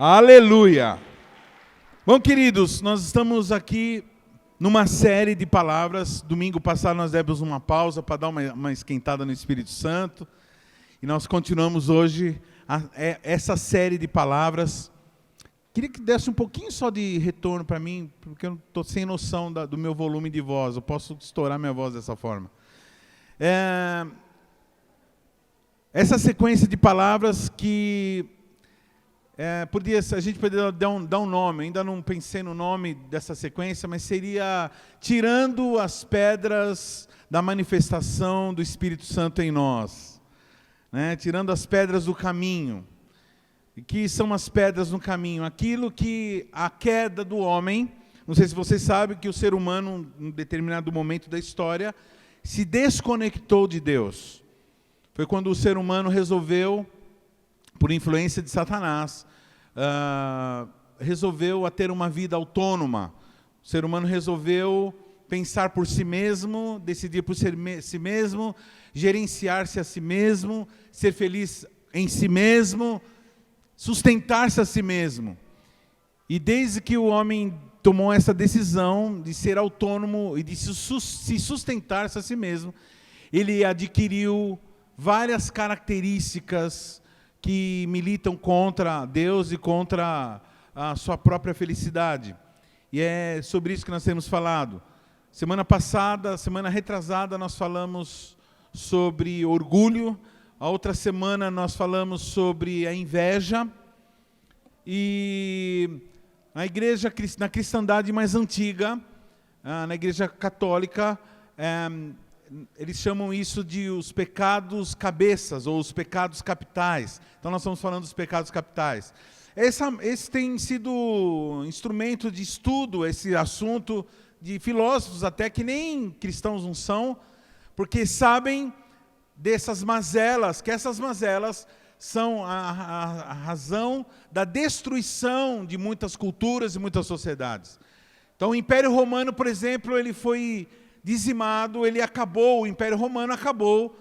Aleluia! Bom, queridos, nós estamos aqui numa série de palavras. Domingo passado nós demos uma pausa para dar uma esquentada no Espírito Santo. E nós continuamos hoje essa série de palavras. Queria que desse um pouquinho só de retorno para mim, porque eu estou sem noção do meu volume de voz. Eu posso estourar minha voz dessa forma. Essa sequência de palavras que a gente poderia dar um nome. Ainda não pensei no nome dessa sequência, mas seria tirando as pedras da manifestação do Espírito Santo em nós, né? Tirando as pedras do caminho. E que são as pedras no caminho? Aquilo que a queda do homem, não sei se vocês sabem que o ser humano, em um determinado momento da história, se desconectou de Deus. Foi quando o ser humano resolveu, por influência de Satanás, resolveu ter uma vida autônoma. O ser humano resolveu pensar por si mesmo, decidir por si mesmo, gerenciar-se a si mesmo, ser feliz em si mesmo, sustentar-se a si mesmo. E desde que o homem tomou essa decisão de ser autônomo e de se sustentar-se a si mesmo, ele adquiriu várias características que militam contra Deus e contra a sua própria felicidade. E é sobre isso que nós temos falado. Semana passada, semana retrasada, nós falamos sobre orgulho. A outra semana nós falamos sobre a inveja. E na cristandade mais antiga, na igreja católica, eles chamam isso de os pecados cabeças, ou os pecados capitais. Então nós estamos falando dos pecados capitais. Esse tem sido instrumento de estudo, esse assunto, de filósofos até que nem cristãos não são, porque sabem dessas mazelas, que essas mazelas são a razão da destruição de muitas culturas e muitas sociedades. Então o Império Romano, por exemplo, ele foi dizimado, ele acabou, o Império Romano acabou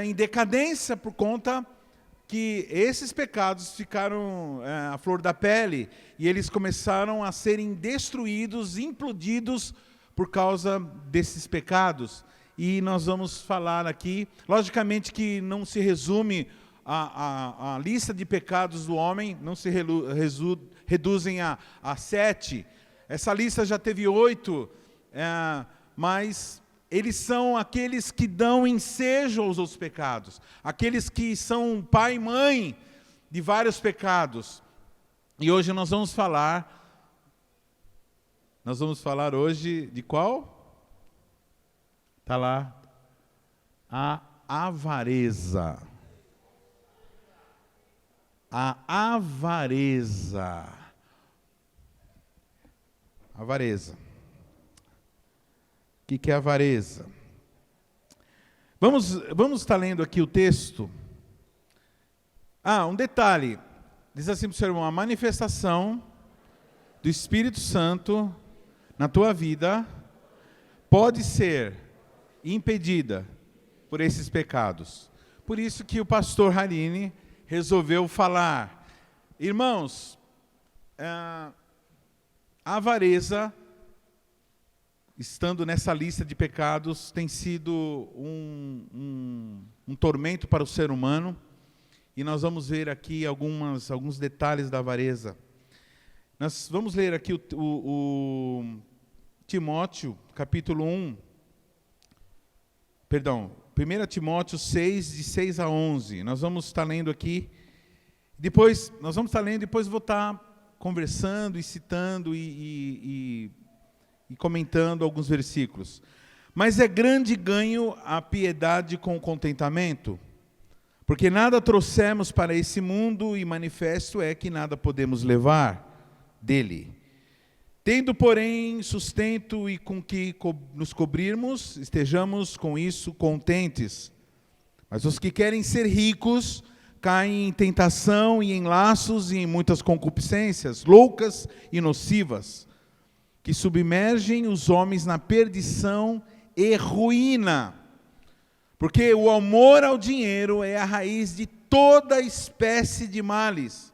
em decadência por conta que esses pecados ficaram à flor da pele e eles começaram a serem destruídos, implodidos por causa desses pecados. E nós vamos falar aqui, logicamente que não se resume a lista de pecados do homem, não se reduzem a 7. Essa lista já teve 8, mas eles são aqueles que dão ensejo aos outros pecados, aqueles que são pai e mãe de vários pecados. E hoje nós vamos falar hoje de qual? Está lá, a avareza. A avareza. Avareza. O que é avareza? Vamos estar lendo aqui o texto. Um detalhe. Diz assim para o seu irmão: a manifestação do Espírito Santo na tua vida pode ser impedida por esses pecados. Por isso que o pastor Harini resolveu falar. Irmãos, a avareza, estando nessa lista de pecados, tem sido um tormento para o ser humano. E nós vamos ver aqui alguns detalhes da avareza. Nós vamos ler aqui o Timóteo, capítulo 1. 1 Timóteo 6, de 6 a 11. Nós vamos estar lendo aqui. Depois vou estar conversando e citando e comentando alguns versículos. Mas é grande ganho a piedade com o contentamento, porque nada trouxemos para esse mundo e manifesto é que nada podemos levar dele. Tendo, porém, sustento e com que nos cobrirmos, estejamos com isso contentes. Mas os que querem ser ricos caem em tentação e em laços e em muitas concupiscências, loucas e nocivas, que submergem os homens na perdição e ruína. Porque o amor ao dinheiro é a raiz de toda espécie de males.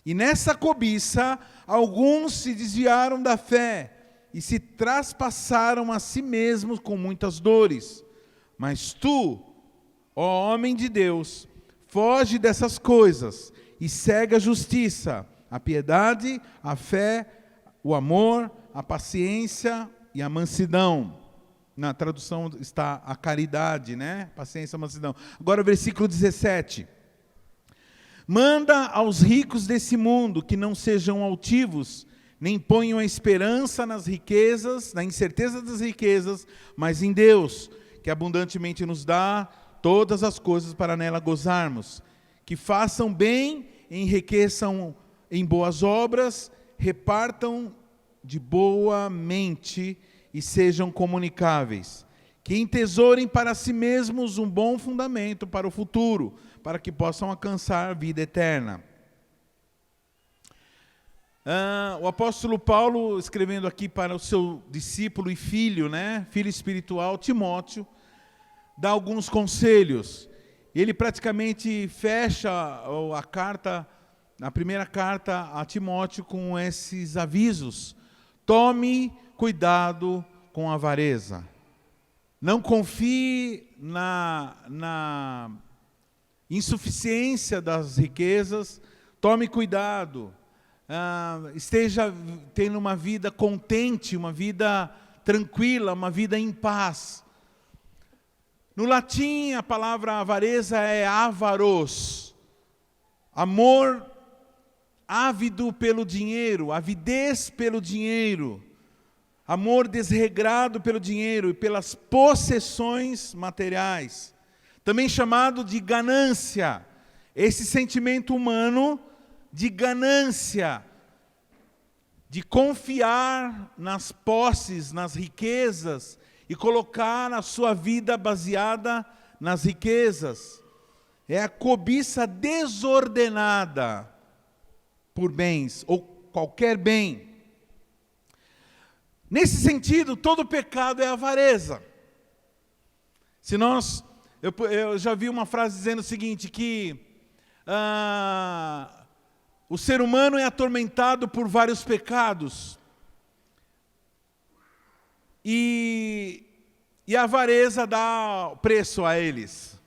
E nessa cobiça, alguns se desviaram da fé e se traspassaram a si mesmos com muitas dores. Mas tu, ó homem de Deus, foge dessas coisas e segue a justiça, a piedade, a fé, o amor, a paciência e a mansidão. Na tradução está a caridade, né? Paciência e mansidão. Agora o versículo 17. Manda aos ricos desse mundo que não sejam altivos, nem ponham a esperança nas riquezas, na incerteza das riquezas, mas em Deus, que abundantemente nos dá todas as coisas para nela gozarmos. Que façam bem, enriqueçam em boas obras, repartam de boa mente e sejam comunicáveis. Que entesourem para si mesmos um bom fundamento para o futuro, para que possam alcançar a vida eterna. O apóstolo Paulo, escrevendo aqui para o seu discípulo e filho, né, filho espiritual, Timóteo, dá alguns conselhos. Ele praticamente fecha a carta, a primeira carta a Timóteo com esses avisos. Tome cuidado com a avareza. Não confie na insuficiência das riquezas. Tome cuidado. Esteja tendo uma vida contente, uma vida tranquila, uma vida em paz. No latim, a palavra avareza é avaros. Amor ávido pelo dinheiro, avidez pelo dinheiro. Amor desregrado pelo dinheiro e pelas possessões materiais. Também chamado de ganância. Esse sentimento humano de ganância, de confiar nas posses, nas riquezas, e colocar a sua vida baseada nas riquezas. É a cobiça desordenada por bens, ou qualquer bem. Nesse sentido, todo pecado é avareza. Eu já vi uma frase dizendo o seguinte, que o ser humano é atormentado por vários pecados. E a avareza dá preço a eles.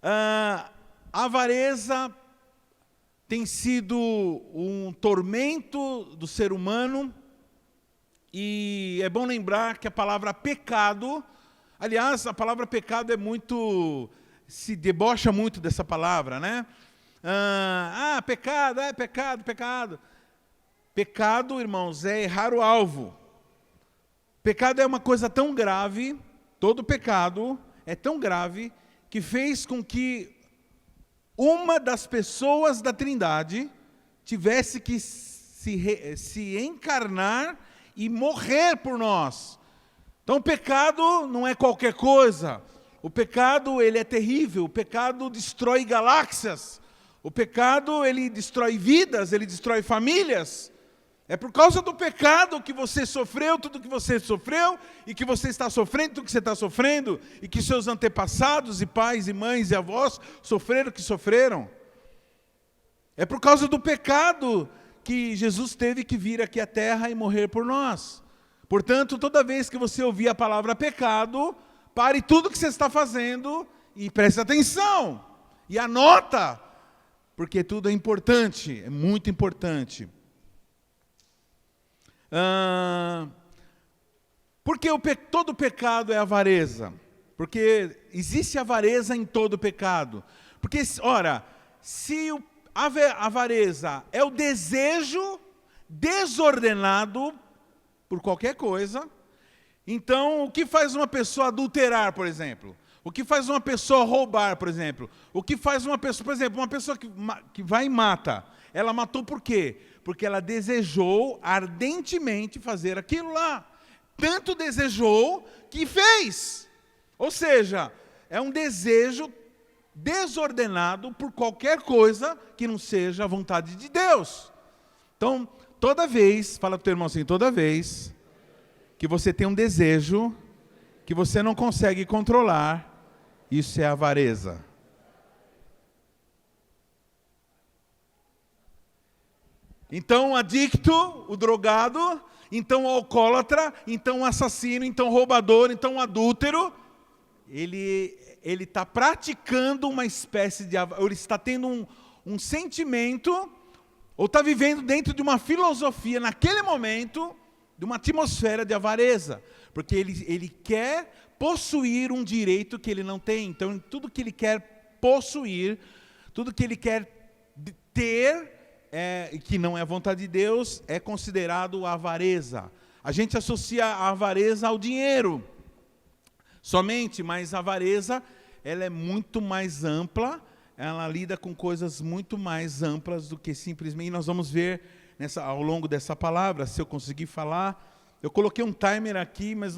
A avareza tem sido um tormento do ser humano, e é bom lembrar que a palavra pecado, aliás, a palavra pecado se debocha muito dessa palavra, né? Pecado, pecado. Pecado, irmãos, é errar o alvo. Pecado é uma coisa tão grave, todo pecado é tão grave, que fez com que uma das pessoas da Trindade tivesse que se encarnar e morrer por nós. Então o pecado não é qualquer coisa. O pecado, ele é terrível. O pecado destrói galáxias. O pecado, ele destrói vidas, ele destrói famílias. É por causa do pecado que você sofreu tudo que você sofreu, e que você está sofrendo tudo que você está sofrendo, e que seus antepassados, e pais, e mães, e avós, sofreram o que sofreram. É por causa do pecado que Jesus teve que vir aqui à terra e morrer por nós. Portanto, toda vez que você ouvir a palavra pecado, pare tudo que você está fazendo, e preste atenção, e anota, porque tudo é importante, é muito importante. Porque todo pecado é avareza? Porque existe avareza em todo pecado. Porque, ora, se a avareza é o desejo desordenado por qualquer coisa, então o que faz uma pessoa adulterar, por exemplo? O que faz uma pessoa roubar, por exemplo? O que faz uma pessoa, por exemplo, uma pessoa que vai e mata, ela matou por quê? Porque ela desejou ardentemente fazer aquilo lá. Tanto desejou que fez. Ou seja, é um desejo desordenado por qualquer coisa que não seja a vontade de Deus. Então, toda vez, fala para o teu irmão assim, toda vez que você tem um desejo que você não consegue controlar, isso é avareza. então o adicto, o drogado, então o alcoólatra, então o assassino, então o roubador, então o adúltero, ele está praticando uma espécie de... ou ele está tendo um sentimento, ou está vivendo dentro de uma filosofia, naquele momento, de uma atmosfera de avareza, porque ele quer possuir um direito que ele não tem. Então, tudo que ele quer possuir, tudo que ele quer ter, que não é a vontade de Deus, é considerado avareza. A gente associa a avareza ao dinheiro somente, mas a avareza, ela é muito mais ampla, ela lida com coisas muito mais amplas do que simplesmente... Nós vamos ver ao longo dessa palavra, se eu conseguir falar. Eu coloquei um timer aqui, mas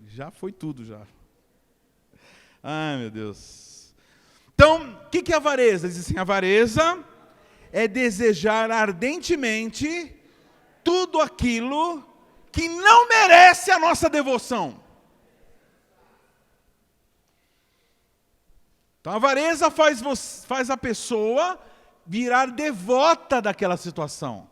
já foi tudo já. Ai, meu Deus. Então, o que é avareza? Diz assim, avareza é desejar ardentemente tudo aquilo que não merece a nossa devoção. Então, a avareza faz a pessoa virar devota daquela situação.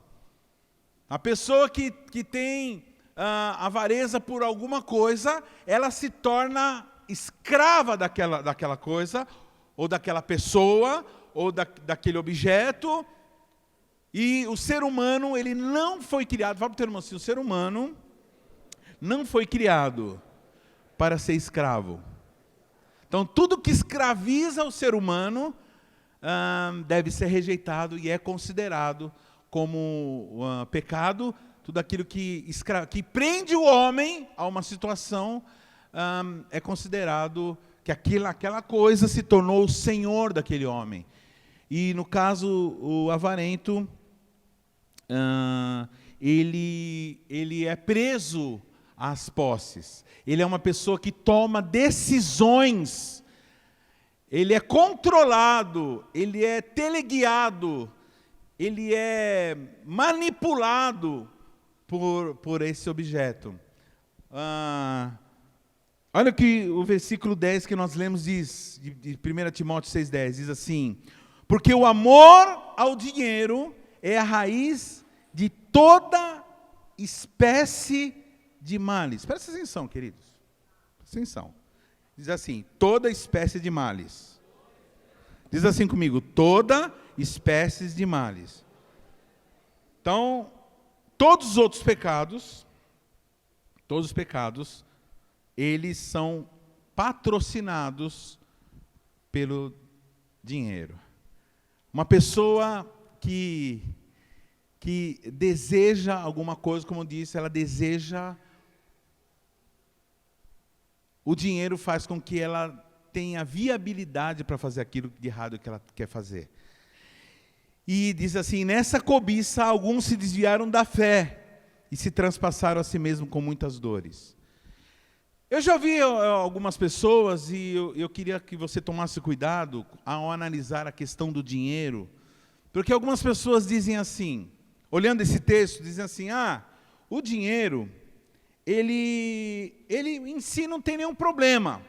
A pessoa que tem avareza por alguma coisa, ela se torna escrava daquela coisa, ou daquela pessoa, ou daquele objeto. E o ser humano, ele não foi criado, fala para o teu irmão assim, o ser humano não foi criado para ser escravo. Então, tudo que escraviza o ser humano deve ser rejeitado e é considerado como pecado. Tudo aquilo que prende o homem a uma situação é considerado que aquela coisa se tornou o senhor daquele homem. E no caso, o avarento, ele é preso às posses. Ele é uma pessoa que toma decisões, ele é controlado, ele é teleguiado, ele é manipulado por esse objeto. Olha o que o versículo 10 que nós lemos diz, de 1 Timóteo 6,10, diz assim: porque o amor ao dinheiro é a raiz de toda espécie de males. Presta atenção, queridos. Presta atenção. Diz assim, toda espécie de males. Diz assim comigo, toda espécie de males. Então, todos os outros pecados, eles são patrocinados pelo dinheiro. Uma pessoa que deseja alguma coisa, como eu disse, ela deseja... O dinheiro faz com que ela tenha viabilidade para fazer aquilo de errado que ela quer fazer. E diz assim, nessa cobiça, alguns se desviaram da fé e se transpassaram a si mesmos com muitas dores. Eu já ouvi algumas pessoas, e eu queria que você tomasse cuidado ao analisar a questão do dinheiro, porque algumas pessoas dizem assim, olhando esse texto, dizem assim, o dinheiro, ele em si não tem nenhum problema.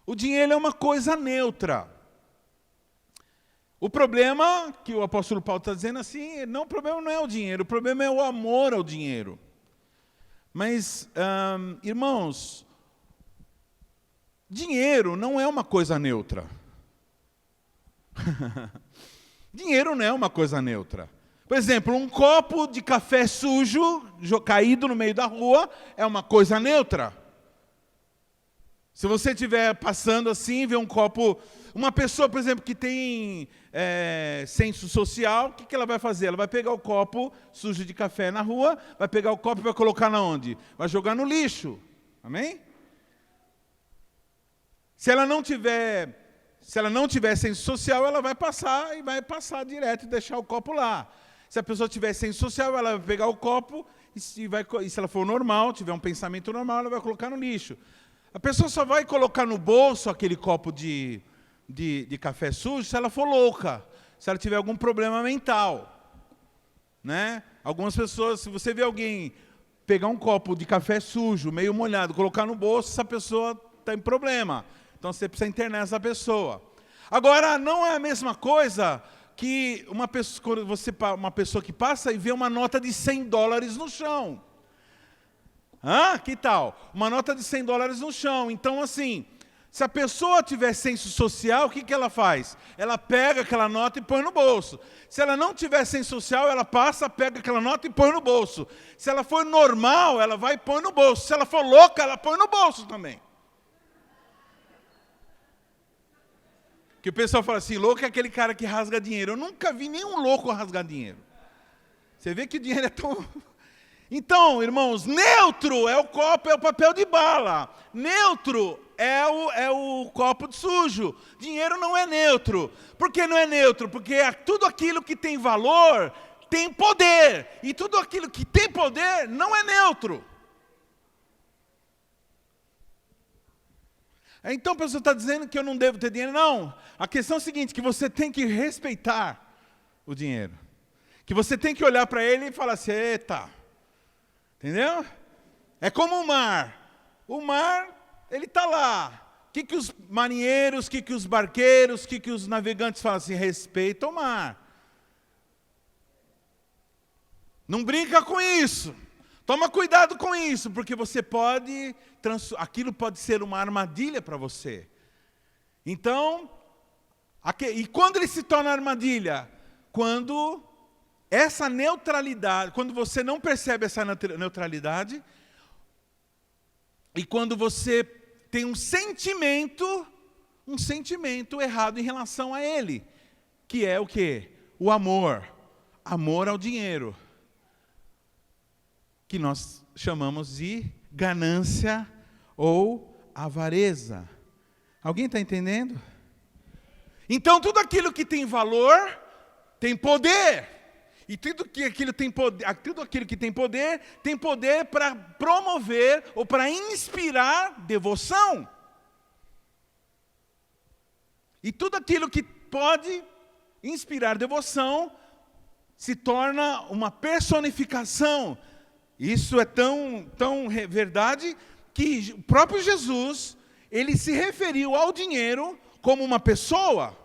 O dinheiro é uma coisa neutra. O problema, que o apóstolo Paulo está dizendo assim, o problema não é o dinheiro, o problema é o amor ao dinheiro. Mas, irmãos, dinheiro não é uma coisa neutra. Dinheiro não é uma coisa neutra. Por exemplo, um copo de café sujo, caído no meio da rua, é uma coisa neutra. Se você estiver passando assim, vê um copo... Uma pessoa, por exemplo, que tem senso social, o que ela vai fazer? Ela vai pegar o copo sujo de café na rua, vai pegar o copo e vai colocar na onde? Vai jogar no lixo. Amém? Se ela não tiver senso social, ela vai passar direto e deixar o copo lá. Se a pessoa tiver senso social, ela vai pegar o copo e se ela for normal, tiver um pensamento normal, ela vai colocar no lixo. A pessoa só vai colocar no bolso aquele copo de café sujo se ela for louca, se ela tiver algum problema mental. Né? Algumas pessoas, se você vê alguém pegar um copo de café sujo, meio molhado, colocar no bolso, essa pessoa está em problema. Então você precisa internar essa pessoa. Agora, não é a mesma coisa que uma pessoa que passa e vê uma nota de $100 no chão. Que tal? Uma nota de $100 no chão. Então, assim, se a pessoa tiver senso social, o que ela faz? Ela pega aquela nota e põe no bolso. Se ela não tiver senso social, ela passa, pega aquela nota e põe no bolso. Se ela for normal, ela vai e põe no bolso. Se ela for louca, ela põe no bolso também. Que o pessoal fala assim, louco é aquele cara que rasga dinheiro. Eu nunca vi nenhum louco rasgar dinheiro. Você vê que o dinheiro é tão... Então, irmãos, neutro é o copo, é o papel de bala. Neutro é o copo de sujo. Dinheiro não é neutro. Por que não é neutro? Porque tudo aquilo que tem valor tem poder. E tudo aquilo que tem poder não é neutro. Então a pessoa está dizendo que eu não devo ter dinheiro. Não. A questão é a seguinte, que você tem que respeitar o dinheiro. Que você tem que olhar para ele e falar assim, eita... Entendeu? É como o mar. O mar, ele está lá. O que os marinheiros, o que os barqueiros, o que os navegantes falam assim? Respeita o mar. Não brinca com isso. Toma cuidado com isso, porque você pode... Aquilo pode ser uma armadilha para você. Então, e quando ele se torna armadilha? Quando... essa neutralidade, quando você não percebe essa neutralidade, e quando você tem um sentimento errado em relação a ele, que é o quê? O amor. Amor ao dinheiro. Que nós chamamos de ganância ou avareza. Alguém está entendendo? Então tudo aquilo que tem valor, tem poder. E tudo aquilo que tem poder para promover ou para inspirar devoção. E tudo aquilo que pode inspirar devoção se torna uma personificação. Isso é tão verdade que o próprio Jesus, ele se referiu ao dinheiro como uma pessoa.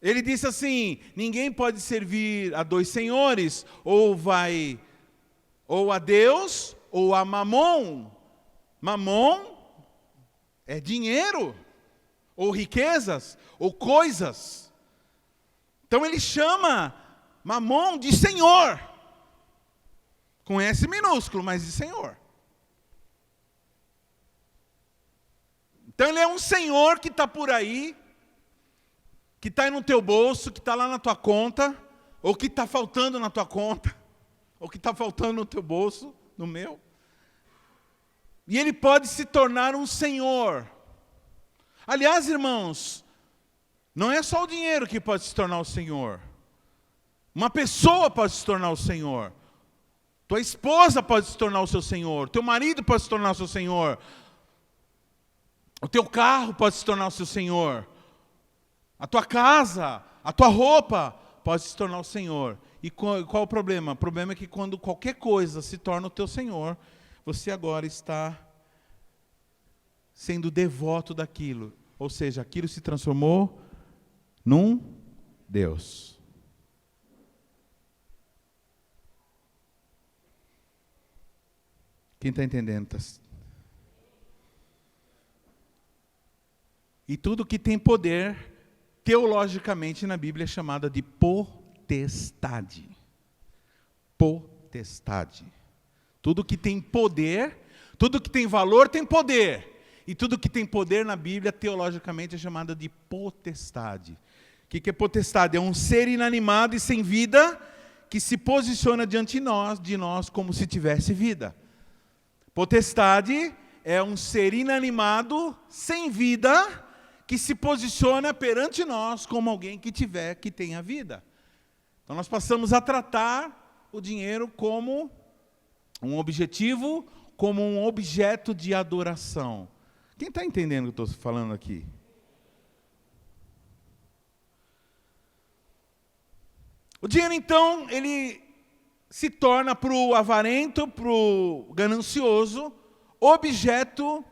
Ele disse assim, ninguém pode servir a 2 senhores, ou a Deus, ou a Mamon. Mamon é dinheiro, ou riquezas, ou coisas. Então ele chama Mamon de Senhor, com S minúsculo, mas de Senhor. Então ele é um Senhor que está por aí, que está aí no teu bolso, que está lá na tua conta, ou que está faltando na tua conta, ou que está faltando no teu bolso, no meu. E ele pode se tornar um senhor. Aliás, irmãos, não é só o dinheiro que pode se tornar o senhor. Uma pessoa pode se tornar o senhor. Tua esposa pode se tornar o seu senhor. Teu marido pode se tornar o seu senhor. O teu carro pode se tornar o seu senhor. A tua casa, a tua roupa pode se tornar o Senhor. E qual o problema? O problema é que quando qualquer coisa se torna o teu Senhor, você agora está sendo devoto daquilo. Ou seja, aquilo se transformou num Deus. Quem está entendendo? E tudo que tem poder... teologicamente na Bíblia é chamada de potestade. Potestade. Tudo que tem poder, tudo que tem valor tem poder. E tudo que tem poder na Bíblia, teologicamente, é chamada de potestade. O que é potestade? É um ser inanimado e sem vida que se posiciona diante de nós como se tivesse vida. Potestade é um ser inanimado, sem vida, que se posiciona perante nós como alguém que tenha vida. Então nós passamos a tratar o dinheiro como um objetivo, como um objeto de adoração. Quem está entendendo o que eu estou falando aqui? O dinheiro, então, ele se torna para o avarento, para o ganancioso, objeto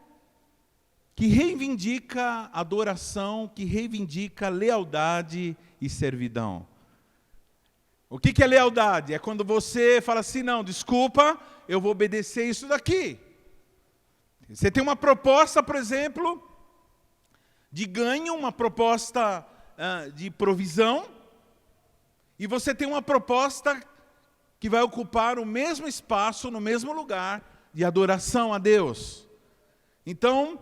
que reivindica adoração, que reivindica lealdade e servidão. O que é lealdade? É quando você fala assim, não, desculpa, eu vou obedecer isso daqui. Você tem uma proposta, por exemplo, de ganho, uma proposta de provisão, e você tem uma proposta que vai ocupar o mesmo espaço, no mesmo lugar, de adoração a Deus. Então,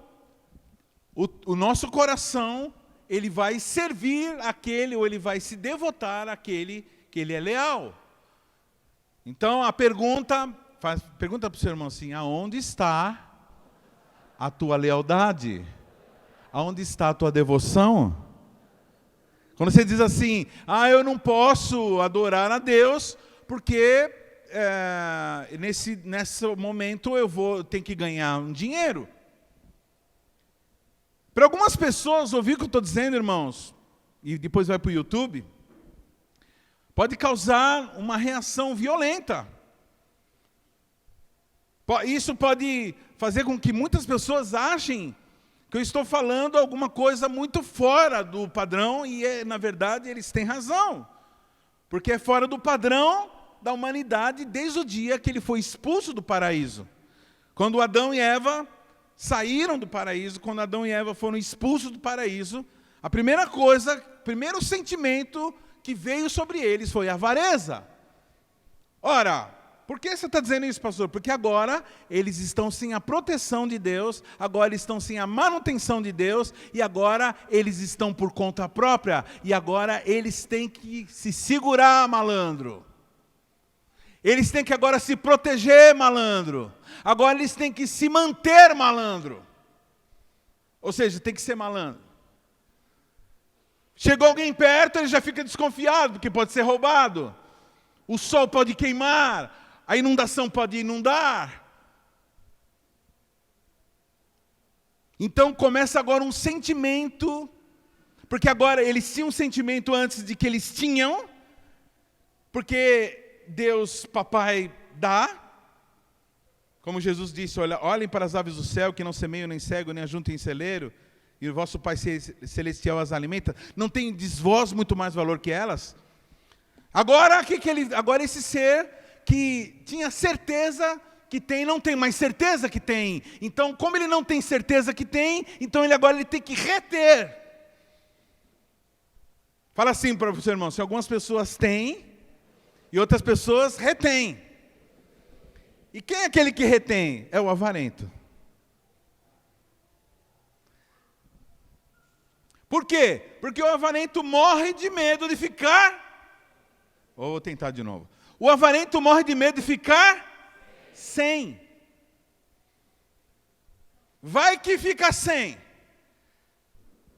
o nosso coração, ele vai servir aquele, ou ele vai se devotar àquele que ele é leal. Então, a pergunta para o seu irmão assim, aonde está a tua lealdade? Aonde está a tua devoção? Quando você diz assim, eu não posso adorar a Deus, porque nesse momento eu tenho que ganhar um dinheiro. Para algumas pessoas, ouvir o que eu estou dizendo, irmãos, e depois vai para o YouTube, pode causar uma reação violenta. Isso pode fazer com que muitas pessoas achem que eu estou falando alguma coisa muito fora do padrão, e na verdade eles têm razão. Porque é fora do padrão da humanidade desde o dia que ele foi expulso do paraíso. Quando Adão e Eva saíram do paraíso, quando Adão e Eva foram expulsos do paraíso, a primeira coisa, o primeiro sentimento que veio sobre eles foi a avareza. Ora, por que você está dizendo isso, pastor? Porque agora eles estão sem a proteção de Deus, agora eles estão sem a manutenção de Deus, e agora eles estão por conta própria, e agora eles têm que se segurar, malandro. Eles têm que agora se proteger, malandro. Agora eles têm que se manter, malandro. Ou seja, tem que ser malandro. Chegou alguém perto, ele já fica desconfiado, porque pode ser roubado. O sol pode queimar, a inundação pode inundar. Então começa agora um sentimento, porque agora eles tinham um sentimento antes de que eles tinham, porque Deus, papai, dá. Como Jesus disse, olhem para as aves do céu, que não semeiam, nem cegam, nem ajuntam em celeiro, e o vosso Pai Celestial as alimenta. Não tem vós muito mais valor que elas? Agora, agora esse ser que tinha certeza que tem, não tem mais certeza que tem. Então, como ele não tem certeza que tem, então ele tem que reter. Fala assim para o seu irmão, se algumas pessoas têm, e outras pessoas retêm. E quem é aquele que retém? É o avarento. Por quê? Porque o avarento morre de medo de ficar... Vou tentar de novo. O avarento morre de medo de ficar sem. Vai que fica sem.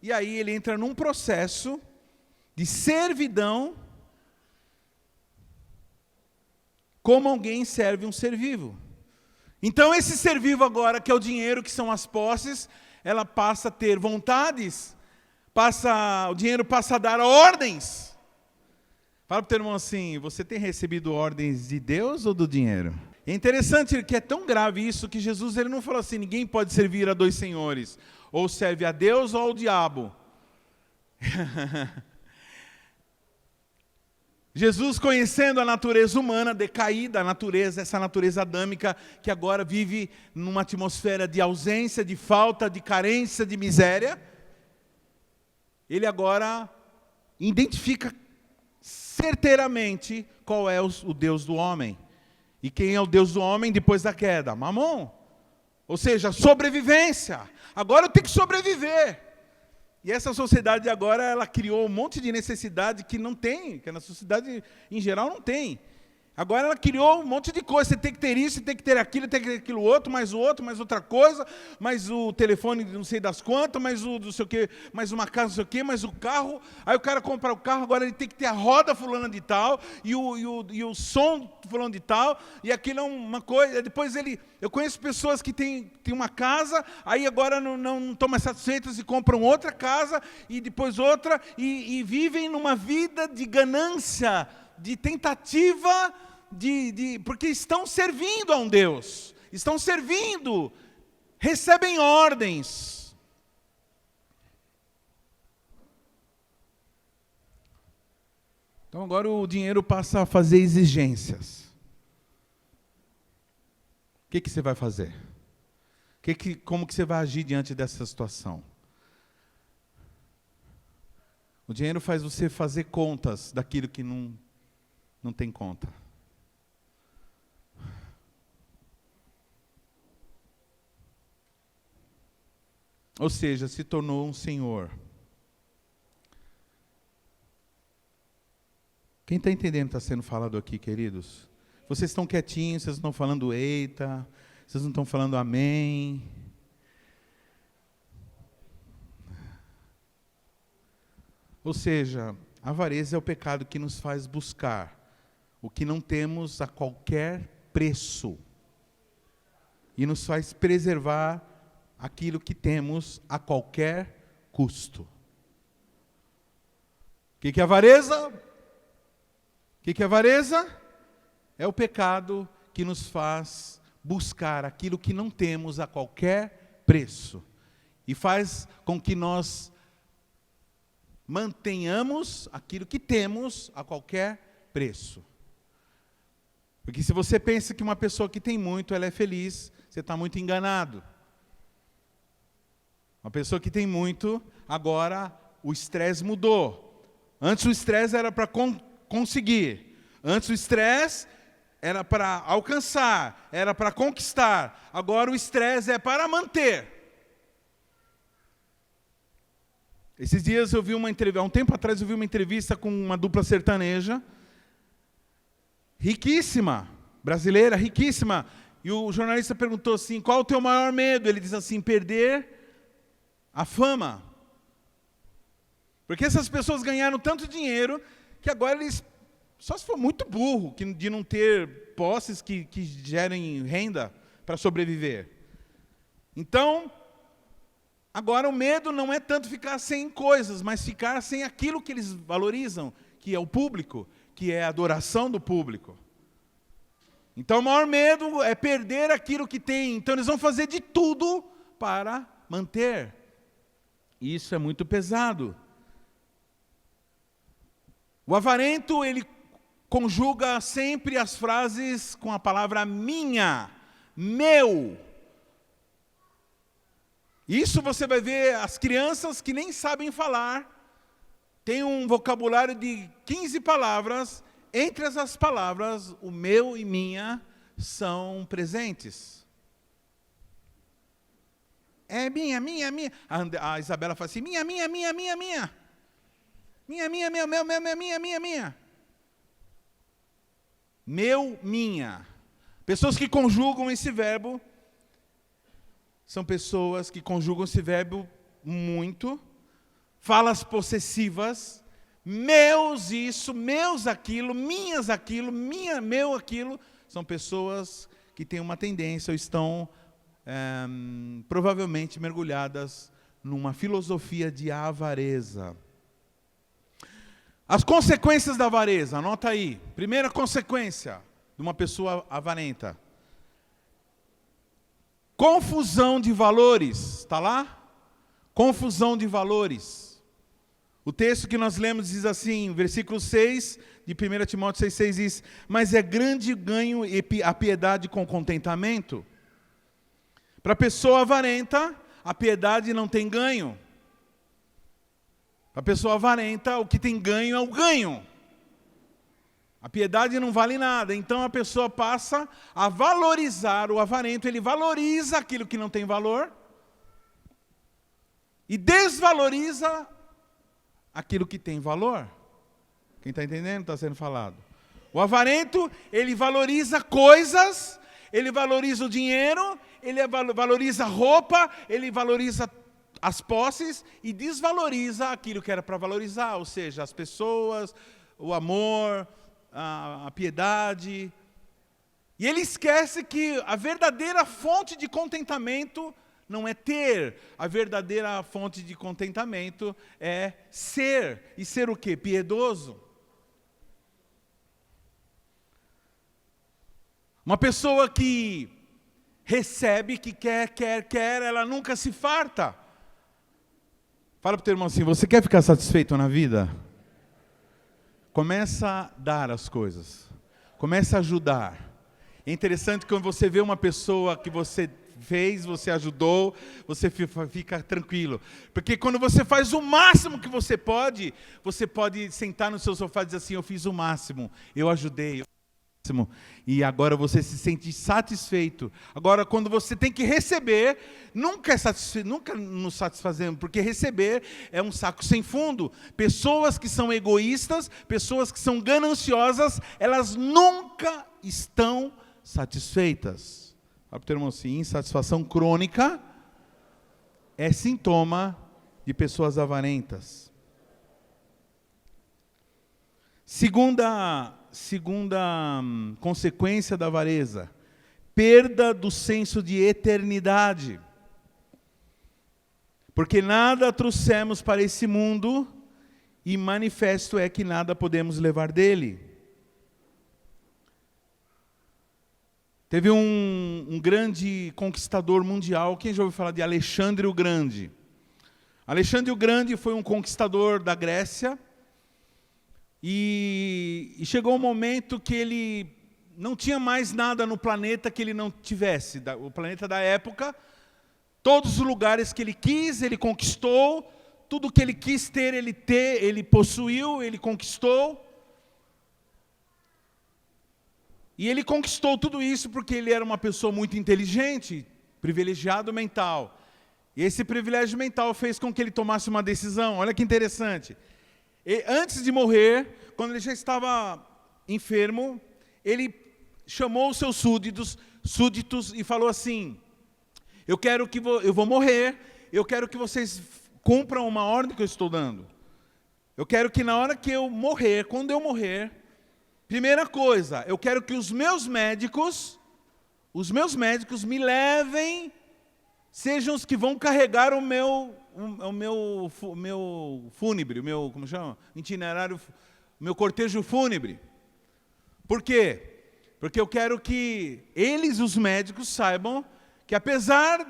E aí ele entra num processo de servidão, como alguém serve um ser vivo. Então esse ser vivo agora, que é o dinheiro, que são as posses, ela passa a ter vontades, o dinheiro passa a dar ordens. Fala para o teu irmão assim, você tem recebido ordens de Deus ou do dinheiro? É interessante que é tão grave isso, que Jesus ele não falou assim, ninguém pode servir a dois senhores, ou serve a Deus ou ao diabo. Jesus, conhecendo a natureza humana decaída, essa natureza adâmica, que agora vive numa atmosfera de ausência, de falta, de carência, de miséria, ele agora identifica certeiramente qual é o Deus do homem. E quem é o Deus do homem depois da queda? Mamon. Ou seja, sobrevivência. Agora eu tenho que sobreviver. E essa sociedade agora, ela criou um monte de necessidade que não tem, que na sociedade em geral não tem. Agora ela criou um monte de coisa, você tem que ter isso, você tem que ter aquilo, tem que ter aquilo outro, mais outra coisa, mais o telefone não sei das quantas, mais o não sei o quê, mais uma casa não sei o quê, mais o carro. Aí o cara compra o carro, agora ele tem que ter a roda fulana de tal, e o som fulano de tal, e aquilo é uma coisa. Depois eu conheço pessoas que têm uma casa, aí agora não estão mais satisfeitas e compram outra casa, e depois outra, e vivem numa vida de ganância, de tentativa, porque estão servindo a um Deus, estão servindo, recebem ordens. Então agora o dinheiro passa a fazer exigências. O que você vai fazer? Como que você vai agir diante dessa situação? O dinheiro faz você fazer contas daquilo que não tem conta. Ou seja, se tornou um senhor. Quem está entendendo o que está sendo falado aqui, queridos? Vocês estão quietinhos, vocês não estão falando eita, vocês não estão falando amém. Ou seja, a avareza é o pecado que nos faz buscar o que não temos a qualquer preço. E nos faz preservar aquilo que temos a qualquer custo. O que é avareza? O que é avareza? É o pecado que nos faz buscar aquilo que não temos a qualquer preço. E faz com que nós mantenhamos aquilo que temos a qualquer preço. Porque se você pensa que uma pessoa que tem muito, ela é feliz, você está muito enganado. Uma pessoa que tem muito, agora o estresse mudou. Antes o estresse era para conseguir. Antes o estresse era para alcançar, era para conquistar. Agora o estresse é para manter. Esses dias eu vi uma entrevista, há um tempo atrás eu vi uma entrevista com uma dupla sertaneja, riquíssima, brasileira, riquíssima. E o jornalista perguntou assim, qual o teu maior medo? Ele diz assim, perder a fama. Porque essas pessoas ganharam tanto dinheiro que agora eles, só se for muito burro, de não ter posses que gerem renda para sobreviver. Então, agora o medo não é tanto ficar sem coisas, mas ficar sem aquilo que eles valorizam, que é o público, que é a adoração do público. Então o maior medo é perder aquilo que tem. Então eles vão fazer de tudo para manter. E isso é muito pesado. O avarento, ele conjuga sempre as frases com a palavra minha, meu. Isso você vai ver as crianças que nem sabem falar, tem um vocabulário de 15 palavras, entre essas palavras, o meu e minha são presentes. É minha. A Isabela fala assim, minha. Minha. Meu, minha. Pessoas que conjugam esse verbo, são pessoas que conjugam esse verbo muito, falas possessivas, meus isso, meus aquilo, minhas aquilo, meu aquilo, são pessoas que têm uma tendência ou estão provavelmente mergulhadas numa filosofia de avareza. As consequências da avareza, anota aí. Primeira consequência de uma pessoa avarenta. Confusão de valores, está lá? Confusão de valores. O texto que nós lemos diz assim, versículo 6 de 1 Timóteo 6,6 diz, mas é grande ganho a piedade com contentamento. Para a pessoa avarenta, a piedade não tem ganho. Para a pessoa avarenta, o que tem ganho é o ganho. A piedade não vale nada, então a pessoa passa a valorizar, o avarento, ele valoriza aquilo que não tem valor e desvaloriza aquilo que tem valor. Quem está entendendo está sendo falado. O avarento, ele valoriza coisas, ele valoriza o dinheiro, ele valoriza roupa, ele valoriza as posses e desvaloriza aquilo que era para valorizar, ou seja, as pessoas, o amor, a piedade. E ele esquece que a verdadeira fonte de contentamento não é ter, a verdadeira fonte de contentamento é ser. E ser o quê? Piedoso. Uma pessoa que recebe, que quer, ela nunca se farta. Fala para o teu irmão assim, você quer ficar satisfeito na vida? Começa a dar as coisas. Começa a ajudar. É interessante quando você vê uma pessoa que você fez, você ajudou, você fica tranquilo. Porque quando você faz o máximo que você pode sentar no seu sofá e dizer assim, eu fiz o máximo, eu ajudei, e agora você se sente satisfeito. Agora, quando você tem que receber, nunca nos satisfazemos, porque receber é um saco sem fundo. Pessoas que são egoístas, pessoas que são gananciosas, elas nunca estão satisfeitas. Fala para o teu irmão assim, insatisfação crônica é sintoma de pessoas avarentas. Segunda consequência da avareza, perda do senso de eternidade. Porque nada trouxemos para esse mundo, e manifesto é que nada podemos levar dele. Teve um grande conquistador mundial, quem já ouviu falar de Alexandre o Grande? Alexandre o Grande foi um conquistador da Grécia, e chegou um momento que ele não tinha mais nada no planeta que ele não tivesse. O planeta da época, todos os lugares que ele quis, ele conquistou, tudo que ele quis ter, ele possuiu, ele conquistou. E ele conquistou tudo isso porque ele era uma pessoa muito inteligente, privilegiado mental. E esse privilégio mental fez com que ele tomasse uma decisão. Olha que interessante. E antes de morrer, quando ele já estava enfermo, ele chamou os seus súditos e falou assim, eu vou morrer, eu quero que vocês cumpram uma ordem que eu estou dando. Eu quero que na hora que eu morrer, quando eu morrer, primeira coisa, eu quero que os meus médicos me levem, sejam os que vão carregar o meu fúnebre, como chama? Itinerário, meu cortejo fúnebre. Por quê? Porque eu quero que eles, os médicos, saibam que apesar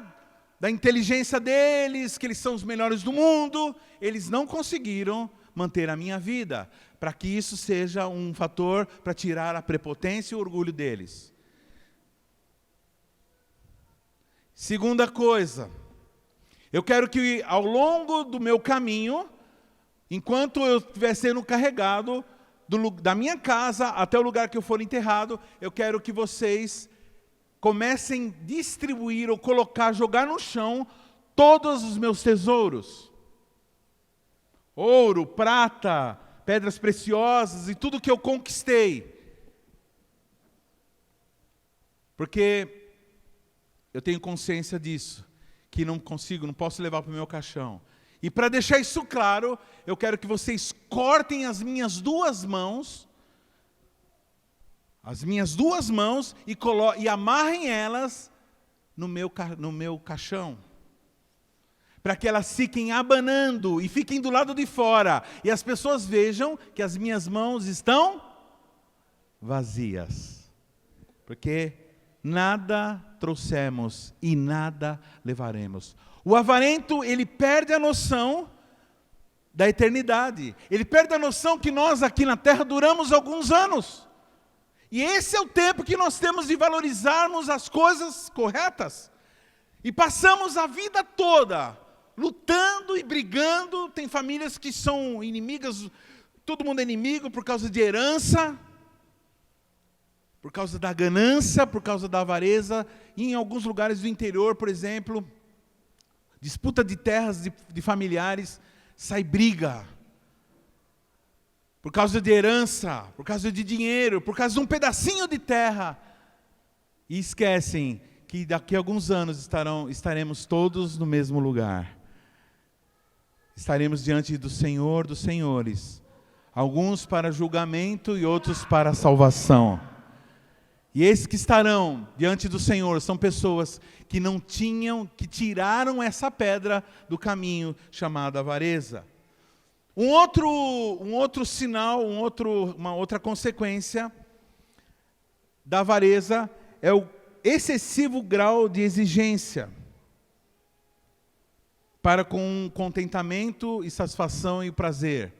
da inteligência deles, que eles são os melhores do mundo, eles não conseguiram manter a minha vida, para que isso seja um fator para tirar a prepotência e o orgulho deles. Segunda coisa, eu quero que ao longo do meu caminho, enquanto eu estiver sendo carregado da minha casa até o lugar que eu for enterrado, eu quero que vocês comecem a distribuir ou jogar no chão todos os meus tesouros. Ouro, prata, pedras preciosas e tudo que eu conquistei. Porque eu tenho consciência disso, que não posso levar para o meu caixão. E para deixar isso claro, eu quero que vocês cortem as minhas duas mãos e amarrem elas no meu caixão. Para que elas fiquem abanando e fiquem do lado de fora. E as pessoas vejam que as minhas mãos estão vazias. Porque nada trouxemos e nada levaremos. O avarento, ele perde a noção da eternidade. Ele perde a noção que nós aqui na terra duramos alguns anos. E esse é o tempo que nós temos de valorizarmos as coisas corretas. E passamos a vida toda lutando e brigando. Tem famílias que são inimigas, todo mundo é inimigo por causa de herança, por causa da ganância, por causa da avareza. E em alguns lugares do interior, por exemplo, disputa de terras de familiares, sai briga. Por causa de herança, por causa de dinheiro, por causa de um pedacinho de terra. E esquecem que daqui a alguns anos estaremos todos no mesmo lugar. Estaremos diante do Senhor dos Senhores. Alguns para julgamento e outros para salvação. E esses que estarão diante do Senhor são pessoas que que tiraram essa pedra do caminho chamado avareza. Um outro sinal, uma outra consequência da avareza é o excessivo grau de exigência para com contentamento e satisfação e prazer.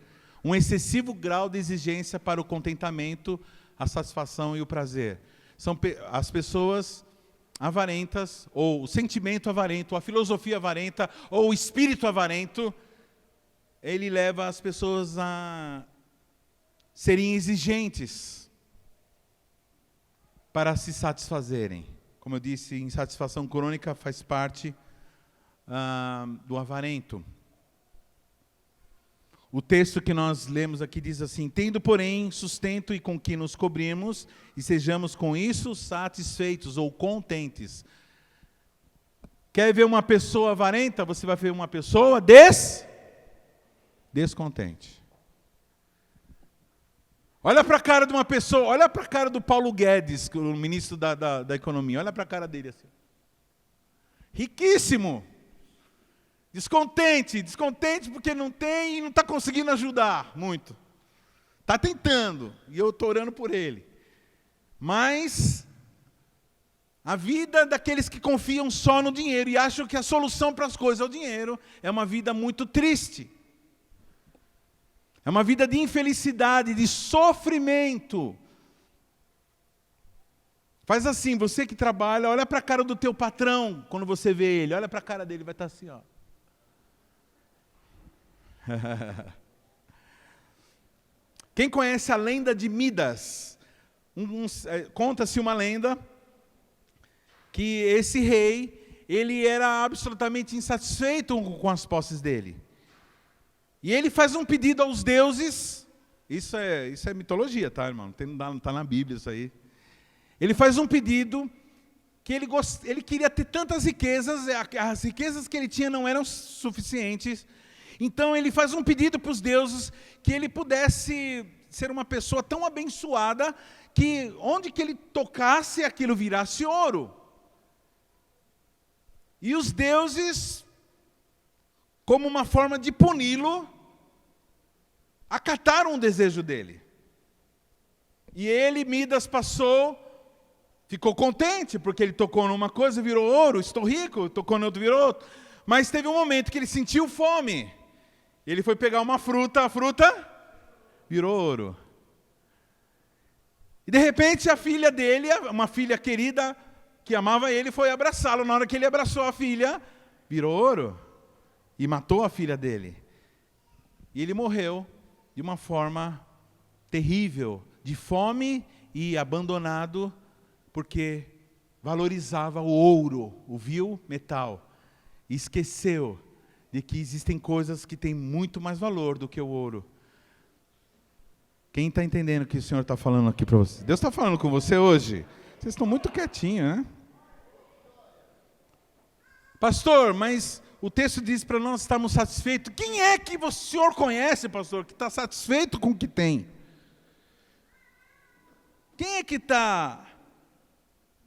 Um excessivo grau de exigência para o contentamento, a satisfação e o prazer. São as pessoas avarentas, ou o sentimento avarento, ou a filosofia avarenta, ou o espírito avarento, ele leva as pessoas a serem exigentes para se satisfazerem. Como eu disse, insatisfação crônica faz parte do avarento. O texto que nós lemos aqui diz assim: tendo, porém, sustento e com que nos cobrimos, e sejamos com isso satisfeitos ou contentes. Quer ver uma pessoa avarenta? Você vai ver uma pessoa descontente. Olha para a cara de uma pessoa, olha para a cara do Paulo Guedes, o ministro da Economia, olha para a cara dele assim. Riquíssimo. Descontente porque não tem e não está conseguindo ajudar muito. Está tentando, e eu estou orando por ele. Mas a vida daqueles que confiam só no dinheiro e acham que a solução para as coisas é o dinheiro, é uma vida muito triste. É uma vida de infelicidade, de sofrimento. Faz assim, você que trabalha, olha para a cara do teu patrão, quando você vê ele, olha para a cara dele, vai estar assim, ó. Quem conhece a lenda de Midas? Conta-se uma lenda que esse rei, ele era absolutamente insatisfeito com as posses dele. E ele faz um pedido aos deuses. Isso é mitologia, tá, irmão? Não está na Bíblia isso aí. Ele faz um pedido que ele queria ter tantas riquezas, as riquezas que ele tinha não eram suficientes. Então ele faz um pedido para os deuses que ele pudesse ser uma pessoa tão abençoada que onde que ele tocasse aquilo virasse ouro. E os deuses, como uma forma de puni-lo, acataram o desejo dele. E ele, Midas, ficou contente, porque ele tocou numa coisa, virou ouro, estou rico, tocou no outro, virou outro. Mas teve um momento que ele sentiu fome. Ele foi pegar uma fruta, a fruta virou ouro. E de repente a filha dele, uma filha querida, que amava ele, foi abraçá-lo. Na hora que ele abraçou a filha, virou ouro. E matou a filha dele. E ele morreu de uma forma terrível, de fome e abandonado, porque valorizava o ouro, o vil metal. E esqueceu de que existem coisas que têm muito mais valor do que o ouro. Quem está entendendo o que o Senhor está falando aqui para você? Deus está falando com você hoje? Vocês estão muito quietinhos, né? Pastor, mas o texto diz para nós estarmos satisfeitos. Quem é que o senhor conhece, pastor, que está satisfeito com o que tem? Quem é que está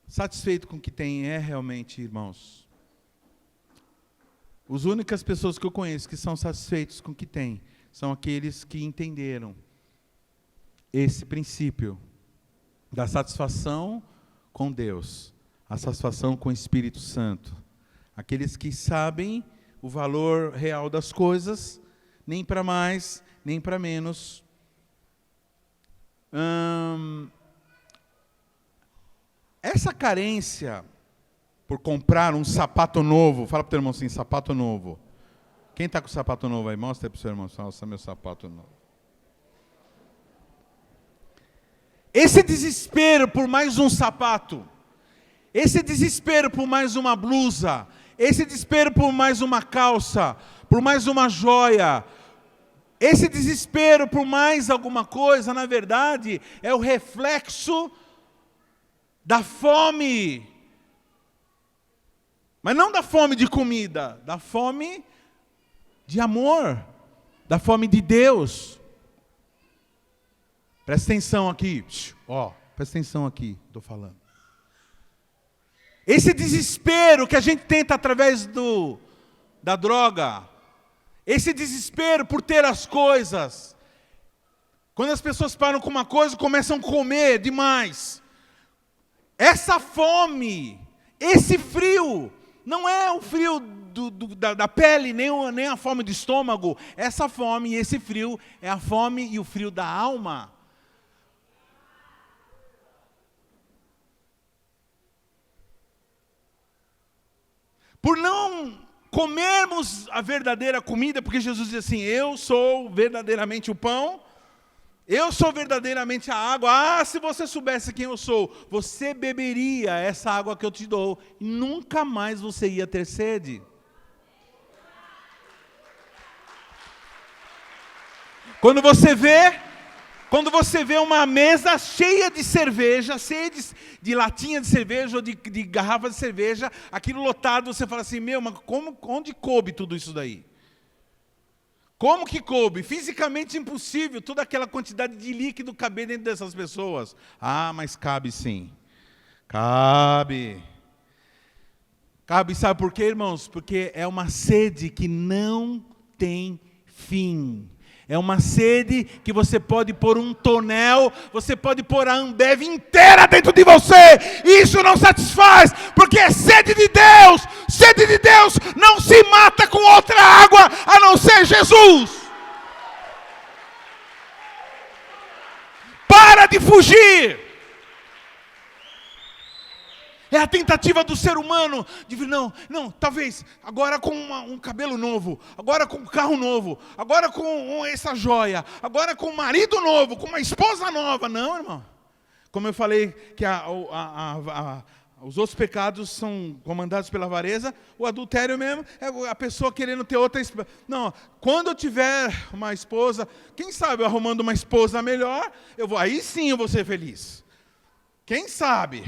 satisfeito com o que tem? É realmente, irmãos. As únicas pessoas que eu conheço que são satisfeitos com o que têm são aqueles que entenderam esse princípio da satisfação com Deus, a satisfação com o Espírito Santo. Aqueles que sabem o valor real das coisas, nem para mais, nem para menos. Essa carência por comprar um sapato novo. Fala para o teu irmão assim, sapato novo. Quem está com sapato novo aí? Mostra aí para o seu irmão. Mostra meu sapato novo. Esse desespero por mais um sapato. Esse desespero por mais uma blusa. Esse desespero por mais uma calça. Por mais uma joia. Esse desespero por mais alguma coisa, na verdade, é o reflexo da fome. Mas não da fome de comida, da fome de amor, da fome de Deus. Presta atenção aqui, presta atenção aqui, estou falando. Esse desespero que a gente tenta através da droga, esse desespero por ter as coisas, quando as pessoas param com uma coisa, começam a comer demais. Essa fome, esse frio, não é o frio da pele, nem a fome do estômago. Essa fome e esse frio é a fome e o frio da alma. Por não comermos a verdadeira comida, porque Jesus diz assim, eu sou verdadeiramente o pão, eu sou verdadeiramente a água. Ah, se você soubesse quem eu sou, você beberia essa água que eu te dou, e nunca mais você ia ter sede. Quando você vê uma mesa cheia de cerveja, cheia de latinha de cerveja ou de garrafa de cerveja, aquilo lotado, você fala assim, mas onde coube tudo isso daí? Como que coube? Fisicamente impossível, toda aquela quantidade de líquido caber dentro dessas pessoas. Ah, mas cabe sim. Cabe. Cabe, sabe por quê, irmãos? Porque é uma sede que não tem fim. É uma sede que você pode pôr um tonel, você pode pôr a Ambev inteira dentro de você. E isso não satisfaz, porque é sede de Deus. Sede de Deus não se mata com outra água, a não ser Jesus. Para de fugir. É a tentativa do ser humano de vir, não, talvez, agora com um cabelo novo, agora com um carro novo, agora com essa joia, agora com um marido novo, com uma esposa nova. Não, irmão. Como eu falei que os outros pecados são comandados pela avareza, o adultério mesmo é a pessoa querendo ter outra esposa. Não, quando eu tiver uma esposa, quem sabe eu arrumando uma esposa melhor, aí sim eu vou ser feliz. Quem sabe?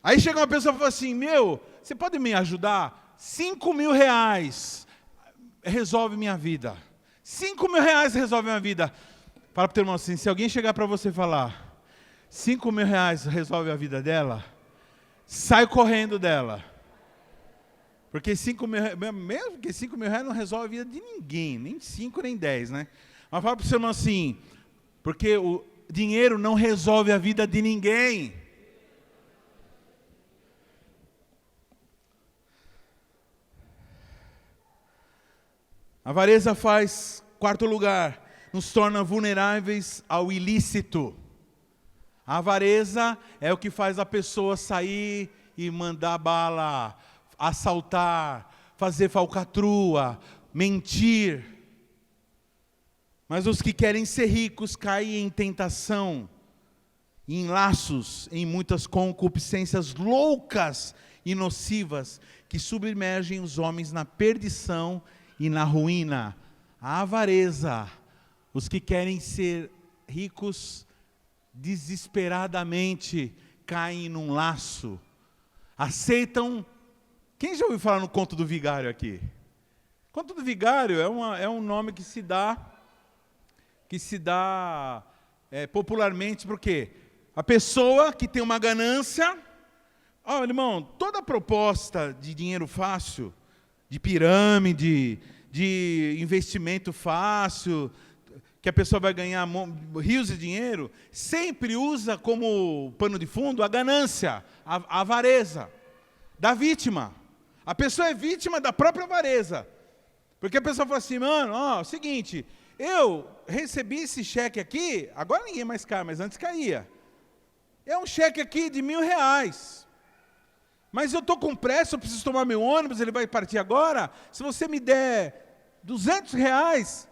Aí chega uma pessoa e fala assim, você pode me ajudar? 5.000 reais resolve minha vida. 5.000 reais resolve minha vida. Fala para o teu irmão assim, se alguém chegar para você e falar, 5.000 reais resolve a vida dela, sai correndo dela. Porque 5.000 reais não resolve a vida de ninguém, nem 5, nem 10, né? Mas fala para o teu irmão assim, porque o dinheiro não resolve a vida de ninguém. A avareza faz, quarto lugar, nos torna vulneráveis ao ilícito. A avareza é o que faz a pessoa sair e mandar bala, assaltar, fazer falcatrua, mentir. Mas os que querem ser ricos caem em tentação, em laços, em muitas concupiscências loucas e nocivas, que submergem os homens na perdição e na ruína. A avareza, os que querem ser ricos desesperadamente caem num laço, aceitam. Quem já ouviu falar no conto do vigário aqui? Conto do vigário é um nome que se dá popularmente, porque a pessoa que tem uma ganância, irmão, toda proposta de dinheiro fácil, de pirâmide, de investimento fácil, que a pessoa vai ganhar rios de dinheiro, sempre usa como pano de fundo a ganância, a avareza da vítima. A pessoa é vítima da própria avareza. Porque a pessoa fala assim, seguinte, eu recebi esse cheque aqui, agora ninguém mais cai, mas antes caía. É um cheque aqui de 1.000 reais. Mas eu estou com pressa, eu preciso tomar meu ônibus, ele vai partir agora. Se você me der 200 reais,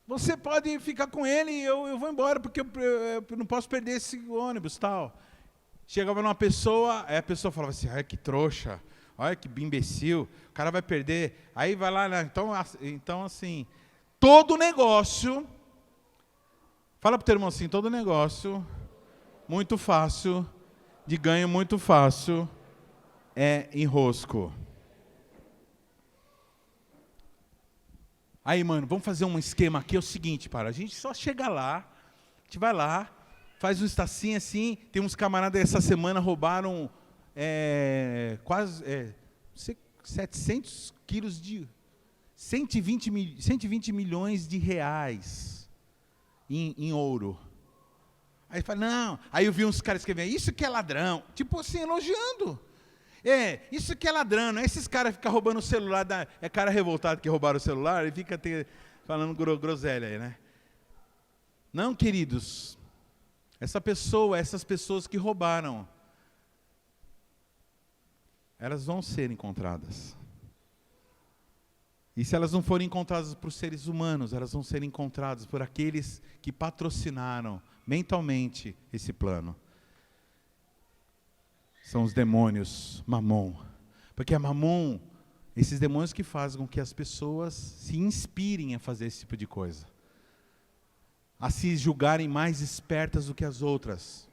você pode ficar com ele e eu vou embora, porque eu não posso perder esse ônibus, tal. Chegava numa pessoa, aí a pessoa falava assim, que trouxa, olha que imbecil, o cara vai perder. Aí vai lá, né? Então assim, todo negócio, fala para o teu irmão assim, todo negócio, muito fácil, de ganho muito fácil, é enrosco. Aí, mano, vamos fazer um esquema aqui, é o seguinte, a gente só chega lá, a gente vai lá, faz um estacinho assim, tem uns camaradas essa semana roubaram quase 700 quilos de... 120 milhões de reais em ouro. Aí fala, não, aí eu vi uns caras escrevendo, isso que é ladrão, tipo assim, elogiando. Isso que é ladrão, esses caras ficam roubando o celular, é cara revoltado que roubaram o celular e fica falando groselha aí, né? Não, queridos, essas pessoas que roubaram, elas vão ser encontradas. E se elas não forem encontradas por seres humanos, elas vão ser encontradas por aqueles que patrocinaram mentalmente esse plano. São os demônios, Mamon. Porque é Mamon, esses demônios que fazem com que as pessoas se inspirem a fazer esse tipo de coisa. A se julgarem mais espertas do que as outras.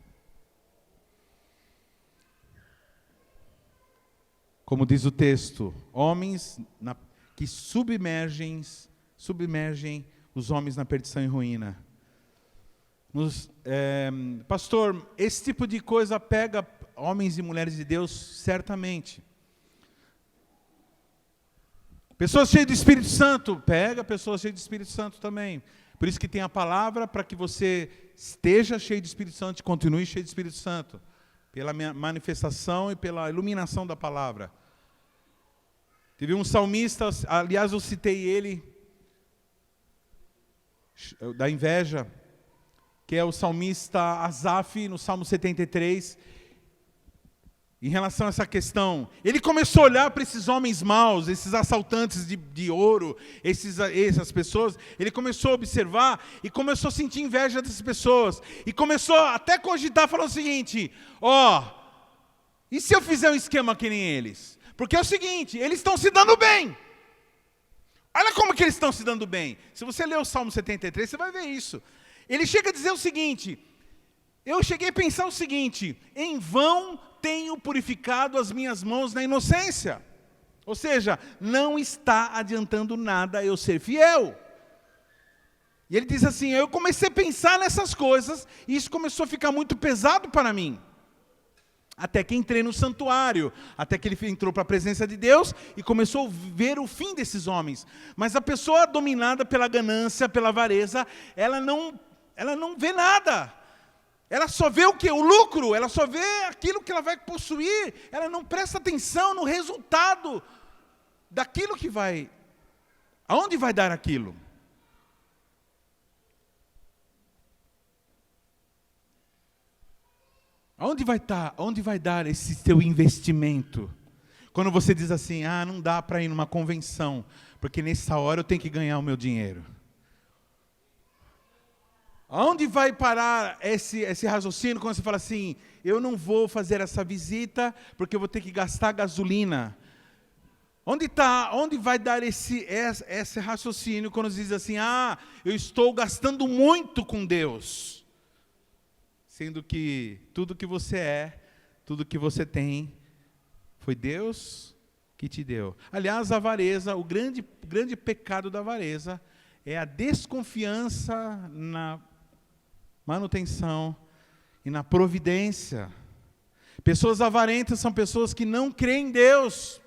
Como diz o texto, homens que submergem os homens na perdição e ruína. Pastor, esse tipo de coisa pega homens e mulheres de Deus, certamente. Pessoas cheias do Espírito Santo, pega pessoas cheias do Espírito Santo também. Por isso que tem a palavra, para que você esteja cheio de Espírito Santo e continue cheio de Espírito Santo. Pela manifestação e pela iluminação da palavra. Teve um salmista, aliás eu citei ele, da inveja, que é o salmista Asaf, no Salmo 73, em relação a essa questão. Ele começou a olhar para esses homens maus, esses assaltantes de ouro, essas pessoas, ele começou a observar e começou a sentir inveja dessas pessoas. E começou até a cogitar, falando o seguinte, e se eu fizer um esquema que nem eles? Porque é o seguinte, eles estão se dando bem. Olha como que eles estão se dando bem. Se você ler o Salmo 73, você vai ver isso. Ele chega a dizer o seguinte, eu cheguei a pensar o seguinte, em vão tenho purificado as minhas mãos na inocência. Ou seja, não está adiantando nada eu ser fiel. E ele diz assim, eu comecei a pensar nessas coisas, e isso começou a ficar muito pesado para mim. Até que entrei no santuário, até que ele entrou para a presença de Deus e começou a ver o fim desses homens. Mas a pessoa dominada pela ganância, pela avareza, ela não vê nada. Ela só vê o quê? O lucro, ela só vê aquilo que ela vai possuir. Ela não presta atenção no resultado daquilo que vai... Aonde vai dar aquilo? Onde vai dar esse seu investimento? Quando você diz assim, não dá para ir numa convenção, porque nessa hora eu tenho que ganhar o meu dinheiro. Aonde vai parar esse raciocínio quando você fala assim, eu não vou fazer essa visita porque eu vou ter que gastar gasolina? Onde vai dar esse raciocínio quando você diz assim, eu estou gastando muito com Deus? Sendo que tudo que você é, tudo que você tem, foi Deus que te deu. Aliás, a avareza, o grande pecado da avareza é a desconfiança na manutenção e na providência. Pessoas avarentas são pessoas que não creem em Deus,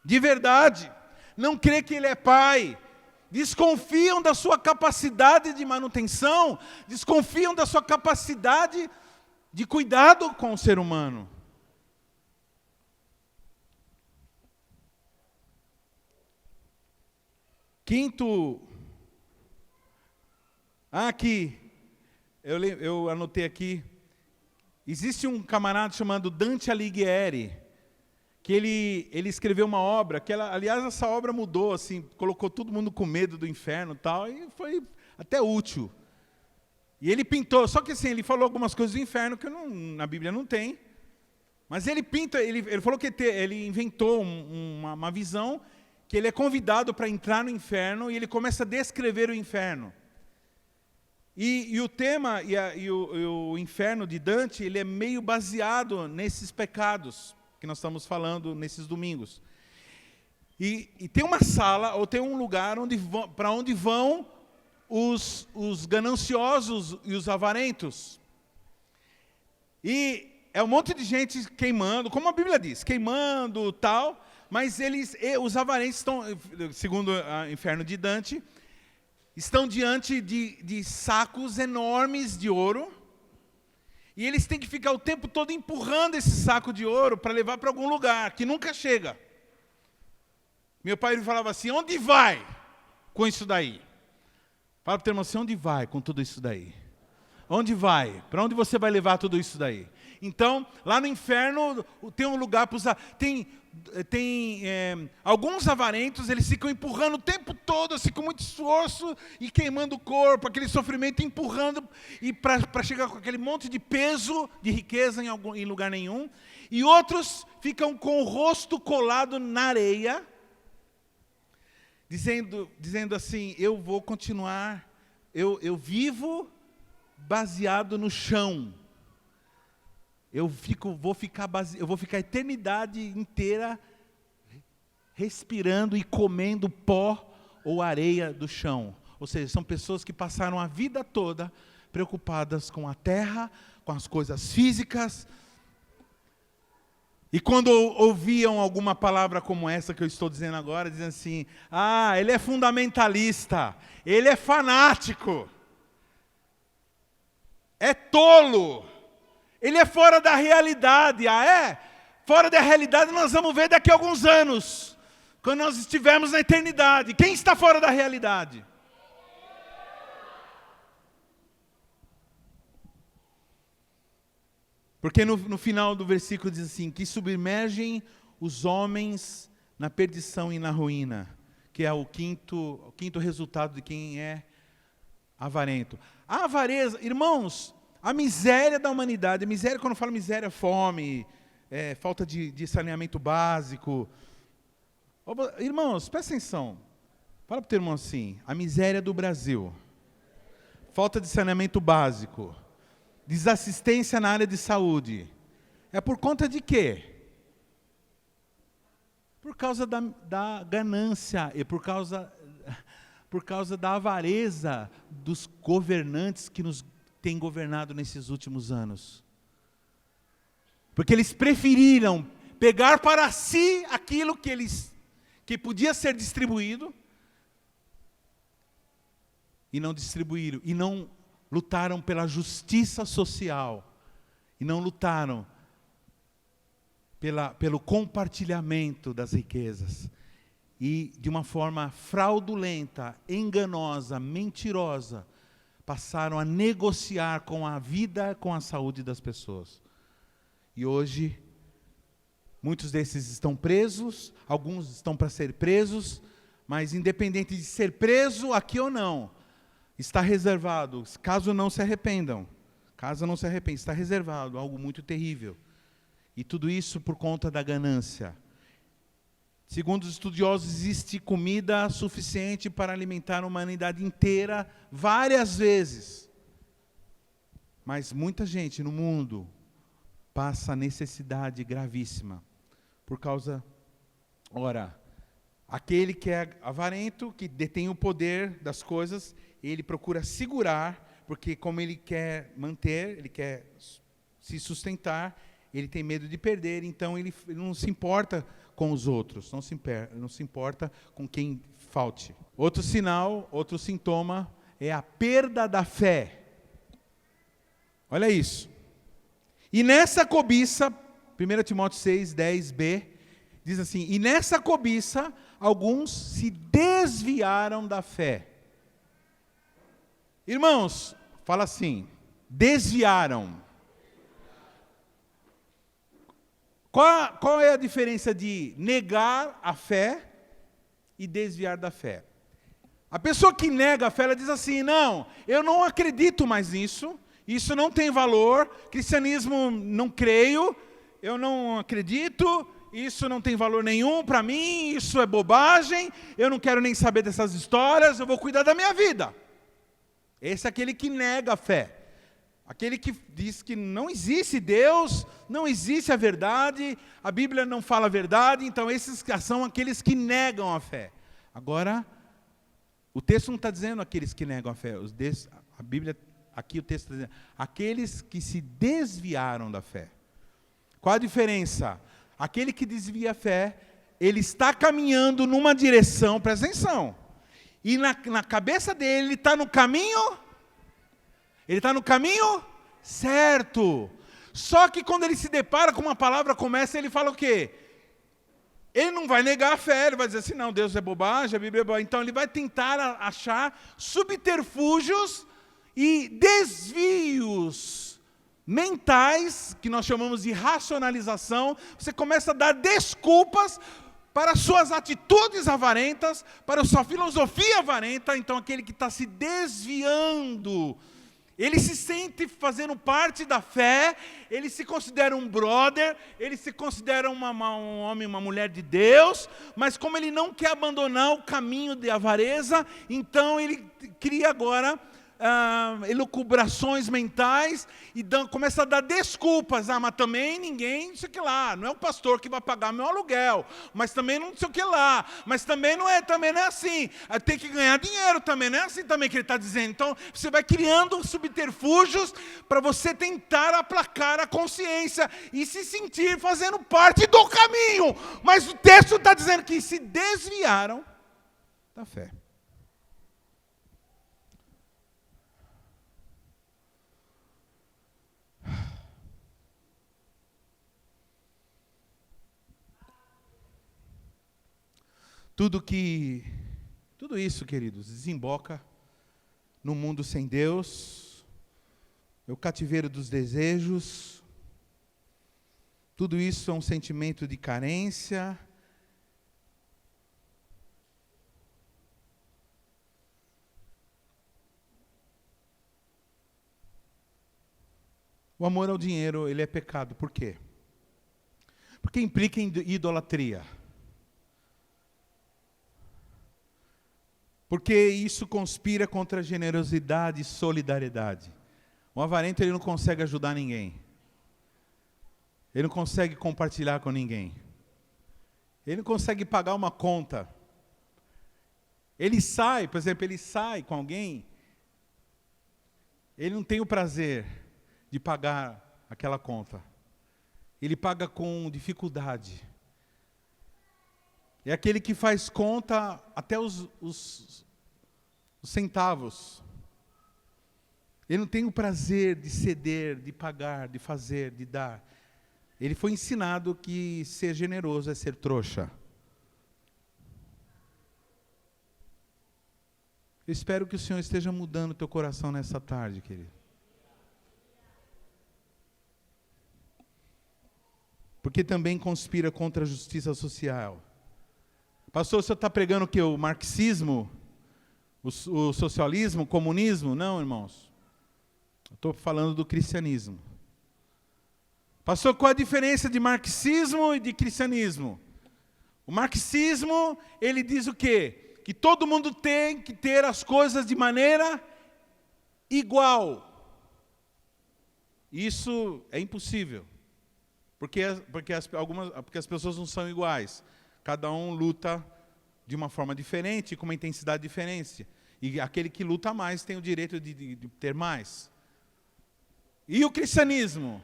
de verdade, não creem que Ele é Pai, desconfiam da sua capacidade de manutenção, desconfiam da sua capacidade de cuidado com o ser humano. Quinto, aqui, eu anotei aqui, existe um camarada chamado Dante Alighieri, que ele escreveu uma obra, aliás, essa obra mudou, assim, colocou todo mundo com medo do inferno e tal, e foi até útil. E ele pintou, só que assim, ele falou algumas coisas do inferno que na Bíblia não tem, mas ele falou que ele inventou uma visão, que ele é convidado para entrar no inferno, e ele começa a descrever o inferno. E o tema, o inferno de Dante, ele é meio baseado nesses pecados, que nós estamos falando nesses domingos. E tem uma sala, ou tem um lugar para onde vão os gananciosos e os avarentos. E é um monte de gente queimando, como a Bíblia diz, queimando tal, mas os avarentos estão, segundo o inferno de Dante, estão diante de sacos enormes de ouro, E eles têm que ficar o tempo todo empurrando esse saco de ouro para levar para algum lugar, que nunca chega. Meu pai falava assim, onde vai com isso daí? Fala para o teu irmão assim, onde vai com tudo isso daí? Onde vai? Para onde você vai levar tudo isso daí? Então, lá no inferno tem um lugar para usar. Tem alguns avarentos, eles ficam empurrando o tempo todo, assim, com muito esforço, e queimando o corpo, aquele sofrimento, empurrando, e para chegar com aquele monte de peso, de riqueza em lugar nenhum. E outros ficam com o rosto colado na areia, dizendo assim, eu vou continuar, eu vivo baseado no chão. Eu vou ficar a eternidade inteira respirando e comendo pó ou areia do chão. Ou seja, são pessoas que passaram a vida toda preocupadas com a terra, com as coisas físicas. E quando ouviam alguma palavra como essa que eu estou dizendo agora, dizem assim, ele é fundamentalista, ele é fanático, é tolo. Ele é fora da realidade. Fora da realidade nós vamos ver daqui a alguns anos, quando nós estivermos na eternidade. Quem está fora da realidade? Porque no final do versículo diz assim, que submergem os homens na perdição e na ruína, que é o quinto resultado de quem é avarento. A avareza, irmãos, a miséria da humanidade, a miséria, quando eu falo miséria, fome, falta de saneamento básico. Irmãos, presta atenção. Fala para o teu irmão assim, a miséria do Brasil, falta de saneamento básico, desassistência na área de saúde, é por conta de quê? Por causa da ganância e por causa da avareza dos governantes que nos tem governado nesses últimos anos. Porque eles preferiram pegar para si aquilo que podia ser distribuído e não distribuíram, e não lutaram pela justiça social, e não lutaram pelo compartilhamento das riquezas, e de uma forma fraudulenta, enganosa, mentirosa, passaram a negociar com a vida, com a saúde das pessoas. E hoje, muitos desses estão presos, alguns estão para ser presos, mas independente de ser preso aqui ou não, está reservado, caso não se arrependam, está reservado algo muito terrível. E tudo isso por conta da ganância. Segundo os estudiosos, existe comida suficiente para alimentar a humanidade inteira várias vezes. Mas muita gente no mundo passa necessidade gravíssima. Por causa, aquele que é avarento, que detém o poder das coisas, ele procura segurar, porque como ele quer manter, ele quer se sustentar, ele tem medo de perder, então ele não se importa com os outros, não se importa com quem falte. Outro sinal, outro sintoma é a perda da fé. Olha isso. E nessa cobiça, 1 Timóteo 6, 10b, diz assim, e nessa cobiça, alguns se desviaram da fé. Irmãos, fala assim, desviaram. Qual é a diferença de negar a fé e desviar da fé? A pessoa que nega a fé, ela diz assim, não, eu não acredito mais nisso, isso não tem valor, cristianismo não creio, eu não acredito, isso não tem valor nenhum para mim, isso é bobagem, eu não quero nem saber dessas histórias, eu vou cuidar da minha vida. Esse é aquele que nega a fé. Aquele que diz que não existe Deus, não existe a verdade, a Bíblia não fala a verdade, então esses são aqueles que negam a fé. Agora, o texto não está dizendo aqueles que negam a fé, a Bíblia, aqui o texto está dizendo, aqueles que se desviaram da fé. Qual a diferença? Aquele que desvia a fé, ele está caminhando numa direção, presta atenção, e na cabeça dele, ele está no caminho certo. Só que quando ele se depara com uma palavra como essa, ele fala o quê? Ele não vai negar a fé, ele vai dizer assim, não, Deus é bobagem, a Bíblia é bobagem. Então ele vai tentar achar subterfúgios e desvios mentais, que nós chamamos de racionalização. Você começa a dar desculpas para suas atitudes avarentas, para a sua filosofia avarenta. Então aquele que está se desviando, ele se sente fazendo parte da fé, ele se considera um brother, ele se considera um homem, uma mulher de Deus, mas como ele não quer abandonar o caminho de avareza, então ele cria agora elucubrações mentais e começa a dar desculpas. Mas também ninguém, não sei o que lá, não é o pastor que vai pagar meu aluguel, mas também não sei o que lá, mas também não é assim, tem que ganhar dinheiro também, não é assim também que ele está dizendo. Então você vai criando subterfúgios para você tentar aplacar a consciência e se sentir fazendo parte do caminho, mas o texto está dizendo que se desviaram da fé. Tudo isso, queridos, desemboca no mundo sem Deus, é o cativeiro dos desejos. Tudo isso é um sentimento de carência. O amor ao dinheiro, ele é pecado. Por quê? Porque implica em idolatria. Porque isso conspira contra a generosidade e solidariedade. O avarento, ele não consegue ajudar ninguém. Ele não consegue compartilhar com ninguém. Ele não consegue pagar uma conta. Ele sai, por exemplo, ele sai com alguém, ele não tem o prazer de pagar aquela conta. Ele paga com dificuldade. É aquele que faz conta até os centavos. Ele não tem o prazer de ceder, de pagar, de fazer, de dar. Ele foi ensinado que ser generoso é ser trouxa. Eu espero que o Senhor esteja mudando o teu coração nessa tarde, querido. Porque também conspira contra a justiça social. Pastor, o senhor está pregando o quê? O marxismo? O socialismo? O comunismo? Não, irmãos. Estou falando do cristianismo. Pastor, qual a diferença de marxismo e de cristianismo? O marxismo, ele diz o quê? Que todo mundo tem que ter as coisas de maneira igual. Isso é impossível. Porque as pessoas não são iguais. Cada um luta de uma forma diferente, com uma intensidade diferente. E aquele que luta mais tem o direito de ter mais. E o cristianismo?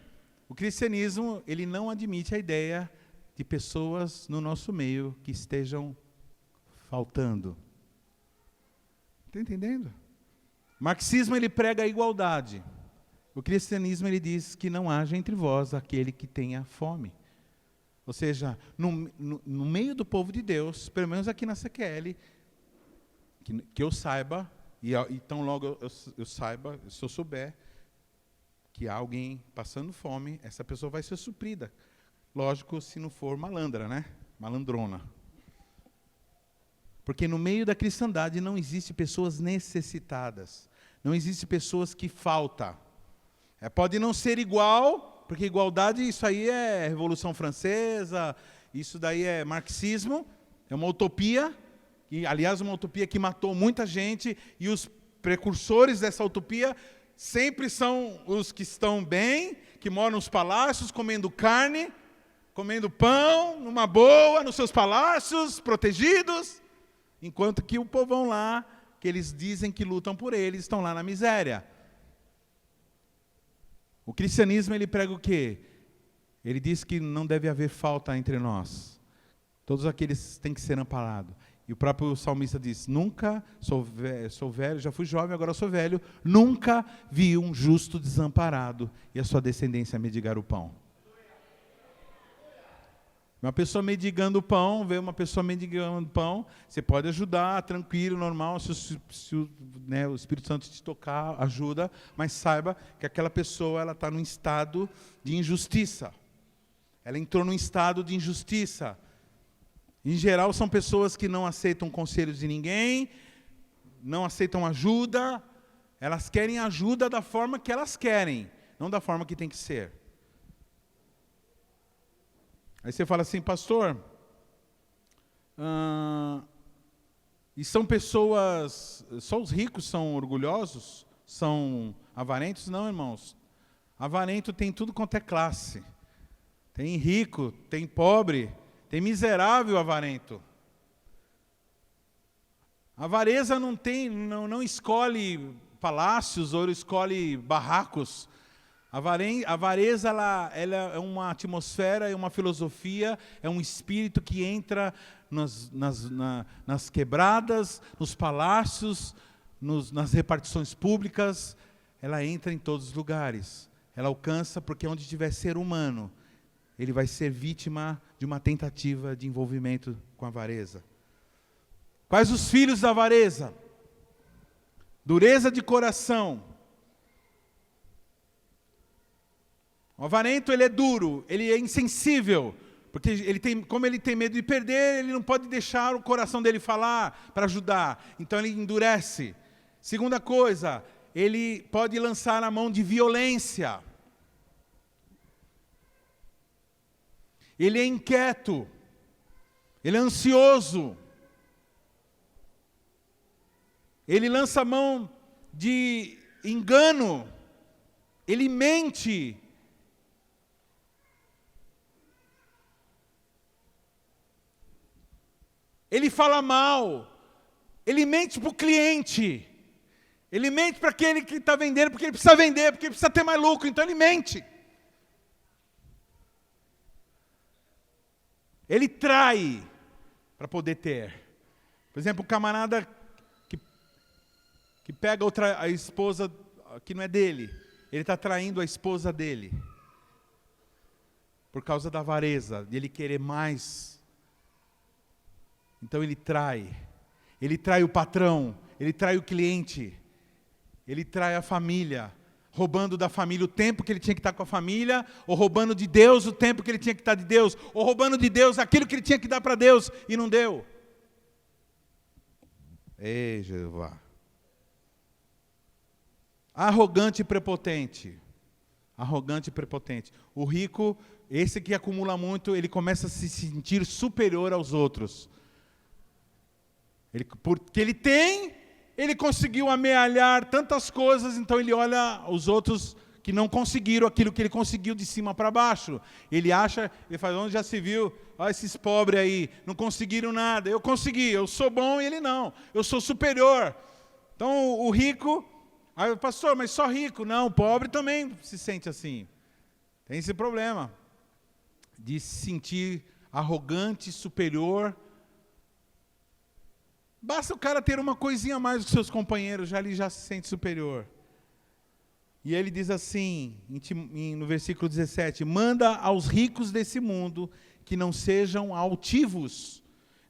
O cristianismo, ele não admite a ideia de pessoas no nosso meio que estejam faltando. Está entendendo? O marxismo, ele prega a igualdade. O cristianismo, ele diz que não haja entre vós aquele que tenha fome. Ou seja, no meio do povo de Deus, pelo menos aqui na CQL, que eu saiba, e tão logo eu saiba, se eu souber, que há alguém passando fome, essa pessoa vai ser suprida. Lógico, se não for malandra, né? Malandrona. Porque no meio da cristandade não existe pessoas necessitadas. Não existe pessoas que faltam. Pode não ser igual, porque igualdade, isso aí é Revolução Francesa, isso daí é marxismo, é uma utopia, e, aliás, uma utopia que matou muita gente, e os precursores dessa utopia sempre são os que estão bem, que moram nos palácios, comendo carne, comendo pão, numa boa, nos seus palácios, protegidos, enquanto que o povão lá, que eles dizem que lutam por eles, estão lá na miséria. O cristianismo, ele prega o quê? Ele diz que não deve haver falta entre nós. Todos aqueles têm que ser amparados. E o próprio salmista diz, nunca, sou velho, já fui jovem, agora sou velho, nunca vi um justo desamparado e a sua descendência mendigar o pão. Uma pessoa mendigando o pão, vê uma pessoa mendigando o pão, você pode ajudar, tranquilo, normal, se o Espírito Santo te tocar, ajuda, mas saiba que aquela pessoa ela está num estado de injustiça. Ela entrou num estado de injustiça. Em geral, são pessoas que não aceitam conselhos de ninguém, não aceitam ajuda, elas querem ajuda da forma que elas querem, não da forma que tem que ser. Aí você fala assim, pastor, e são pessoas, só os ricos são orgulhosos? São avarentos? Não, irmãos. Avarento tem tudo quanto é classe. Tem rico, tem pobre, tem miserável avarento. A avareza não escolhe palácios ou escolhe barracos. A avareza ela é uma atmosfera, é uma filosofia, é um espírito que entra nas quebradas, nos palácios, nas repartições públicas. Ela entra em todos os lugares. Ela alcança porque onde tiver ser humano, ele vai ser vítima de uma tentativa de envolvimento com a avareza. Quais os filhos da avareza? Dureza de coração. O avarento ele é duro, ele é insensível, porque como ele tem medo de perder, ele não pode deixar o coração dele falar para ajudar, então ele endurece. Segunda coisa, ele pode lançar a mão de violência. Ele é inquieto, ele é ansioso, ele lança a mão de engano, ele mente. Ele fala mal, ele mente para o cliente, ele mente para aquele que está vendendo, porque ele precisa vender, porque ele precisa ter mais lucro, então ele mente. Ele trai para poder ter. Por exemplo, o camarada que pega a esposa que não é dele, ele está traindo a esposa dele, por causa da avareza, de ele querer mais. Então ele trai o patrão, ele trai o cliente, ele trai a família, roubando da família o tempo que ele tinha que estar com a família, ou roubando de Deus o tempo que ele tinha que estar de Deus, ou roubando de Deus aquilo que ele tinha que dar para Deus e não deu. Ei, Jeová. Arrogante e prepotente. Arrogante e prepotente. O rico, esse que acumula muito, ele começa a se sentir superior aos outros. Porque ele conseguiu amealhar tantas coisas, então ele olha os outros que não conseguiram aquilo que ele conseguiu de cima para baixo. Ele fala, onde já se viu, olha esses pobres aí, não conseguiram nada, eu consegui, eu sou bom e ele não, eu sou superior. Então o rico, aí, pastor, mas só rico? Não, o pobre também se sente assim. Tem esse problema de se sentir arrogante, superior. Basta o cara ter uma coisinha a mais do que seus companheiros, ele já se sente superior. E ele diz assim, no versículo 17, manda aos ricos desse mundo que não sejam altivos,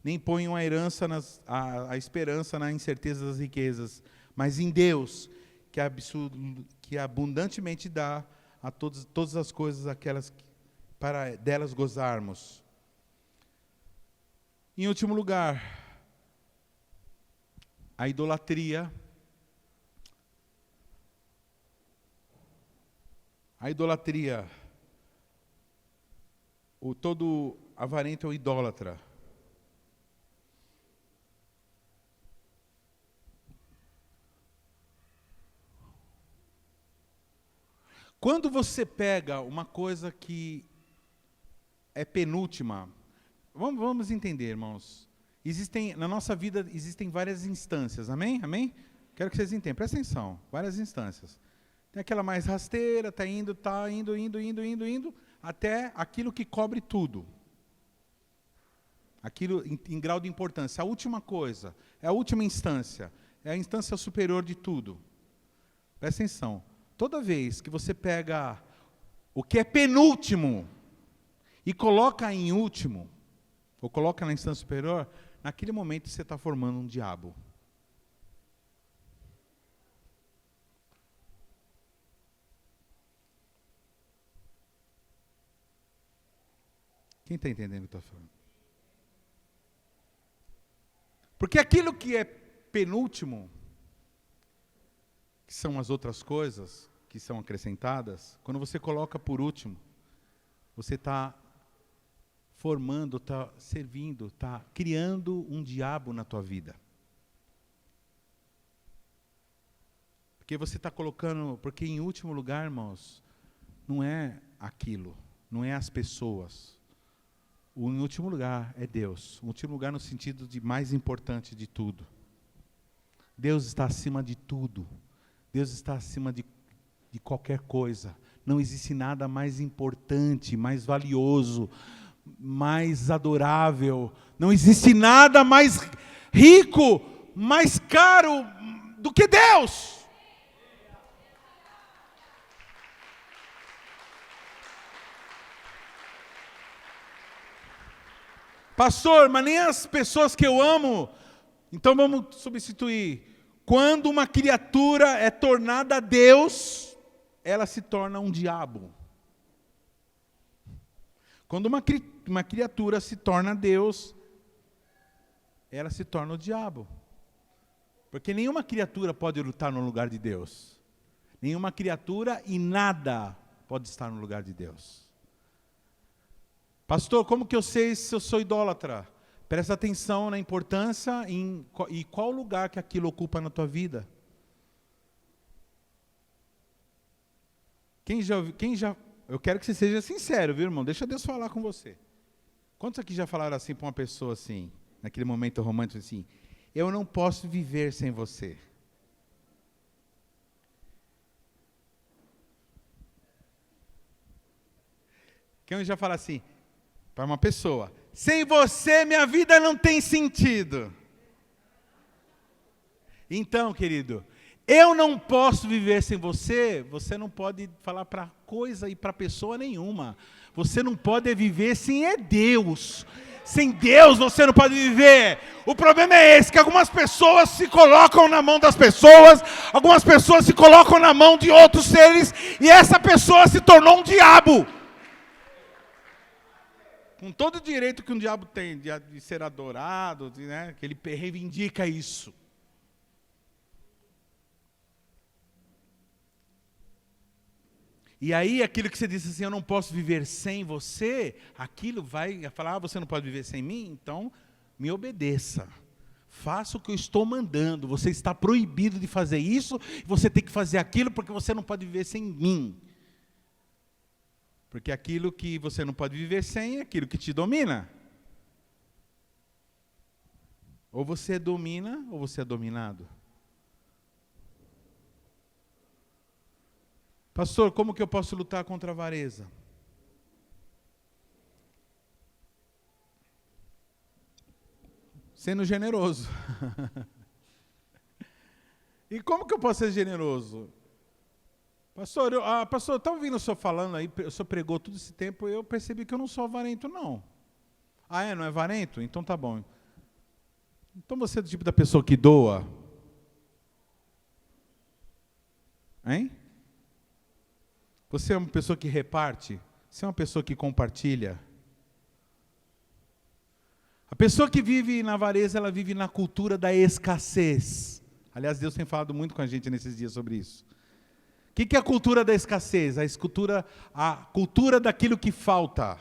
nem ponham a esperança na incerteza das riquezas, mas em Deus, que abundantemente dá a todas as coisas, aquelas para delas gozarmos. Em último lugar, a idolatria. A idolatria. Todo avarento é um idólatra. Quando você pega uma coisa que é penúltima, vamos entender, irmãos. Na nossa vida existem várias instâncias, amém? Amém? Quero que vocês entendam, presta atenção, várias instâncias. Tem aquela mais rasteira, está indo, até aquilo que cobre tudo. Aquilo em grau de importância. A última coisa, é a última instância, é a instância superior de tudo. Presta atenção. Toda vez que você pega o que é penúltimo e coloca em último, ou coloca na instância superior, naquele momento você está formando um diabo. Quem está entendendo o que eu estou falando? Porque aquilo que é penúltimo, que são as outras coisas que são acrescentadas, quando você coloca por último, você está formando, está servindo, está criando um diabo na tua vida. Porque você está colocando, porque em último lugar, irmãos, não é aquilo, não é as pessoas. Em último lugar é Deus. O último lugar no sentido de mais importante de tudo. Deus está acima de tudo. Deus está acima de qualquer coisa. Não existe nada mais importante, mais valioso, mais adorável. Não existe nada mais rico, mais caro do que Deus. Pastor, mas nem as pessoas que eu amo. Então vamos substituir. Quando uma criatura é tornada a Deus, ela se torna um diabo. Quando uma criatura se torna Deus, ela se torna o diabo. Porque nenhuma criatura pode lutar no lugar de Deus. Nenhuma criatura e nada pode estar no lugar de Deus. Pastor, como que eu sei se eu sou idólatra? Presta atenção na importância e qual lugar que aquilo ocupa na tua vida. Eu quero que você seja sincero, viu, irmão? Deixa Deus falar com você. Quantos aqui já falaram assim para uma pessoa assim, naquele momento romântico assim, eu não posso viver sem você. Quem já fala assim, para uma pessoa, sem você minha vida não tem sentido. Então, querido, eu não posso viver sem você, você não pode falar para coisa e para pessoa nenhuma. Você não pode viver sem Deus. Sem Deus você não pode viver. O problema é esse, que algumas pessoas se colocam na mão das pessoas, algumas pessoas se colocam na mão de outros seres, e essa pessoa se tornou um diabo. Com todo o direito que um diabo tem de ser adorado, né, que ele reivindica isso. E aí, aquilo que você disse assim, eu não posso viver sem você, aquilo vai falar, você não pode viver sem mim? Então, me obedeça. Faça o que eu estou mandando. Você está proibido de fazer isso, você tem que fazer aquilo, porque você não pode viver sem mim. Porque aquilo que você não pode viver sem é aquilo que te domina. Ou você domina, ou você é dominado. Pastor, como que eu posso lutar contra a avareza? Sendo generoso. E como que eu posso ser generoso? Pastor, eu estava ouvindo o senhor falando aí, o senhor pregou todo esse tempo, e eu percebi que eu não sou avarento, não. Ah, não é avarento? Então tá bom. Então você é do tipo da pessoa que doa? Hein? Você é uma pessoa que reparte? Você é uma pessoa que compartilha? A pessoa que vive na avareza, ela vive na cultura da escassez. Aliás, Deus tem falado muito com a gente nesses dias sobre isso. O que é a cultura da escassez? A cultura daquilo que falta.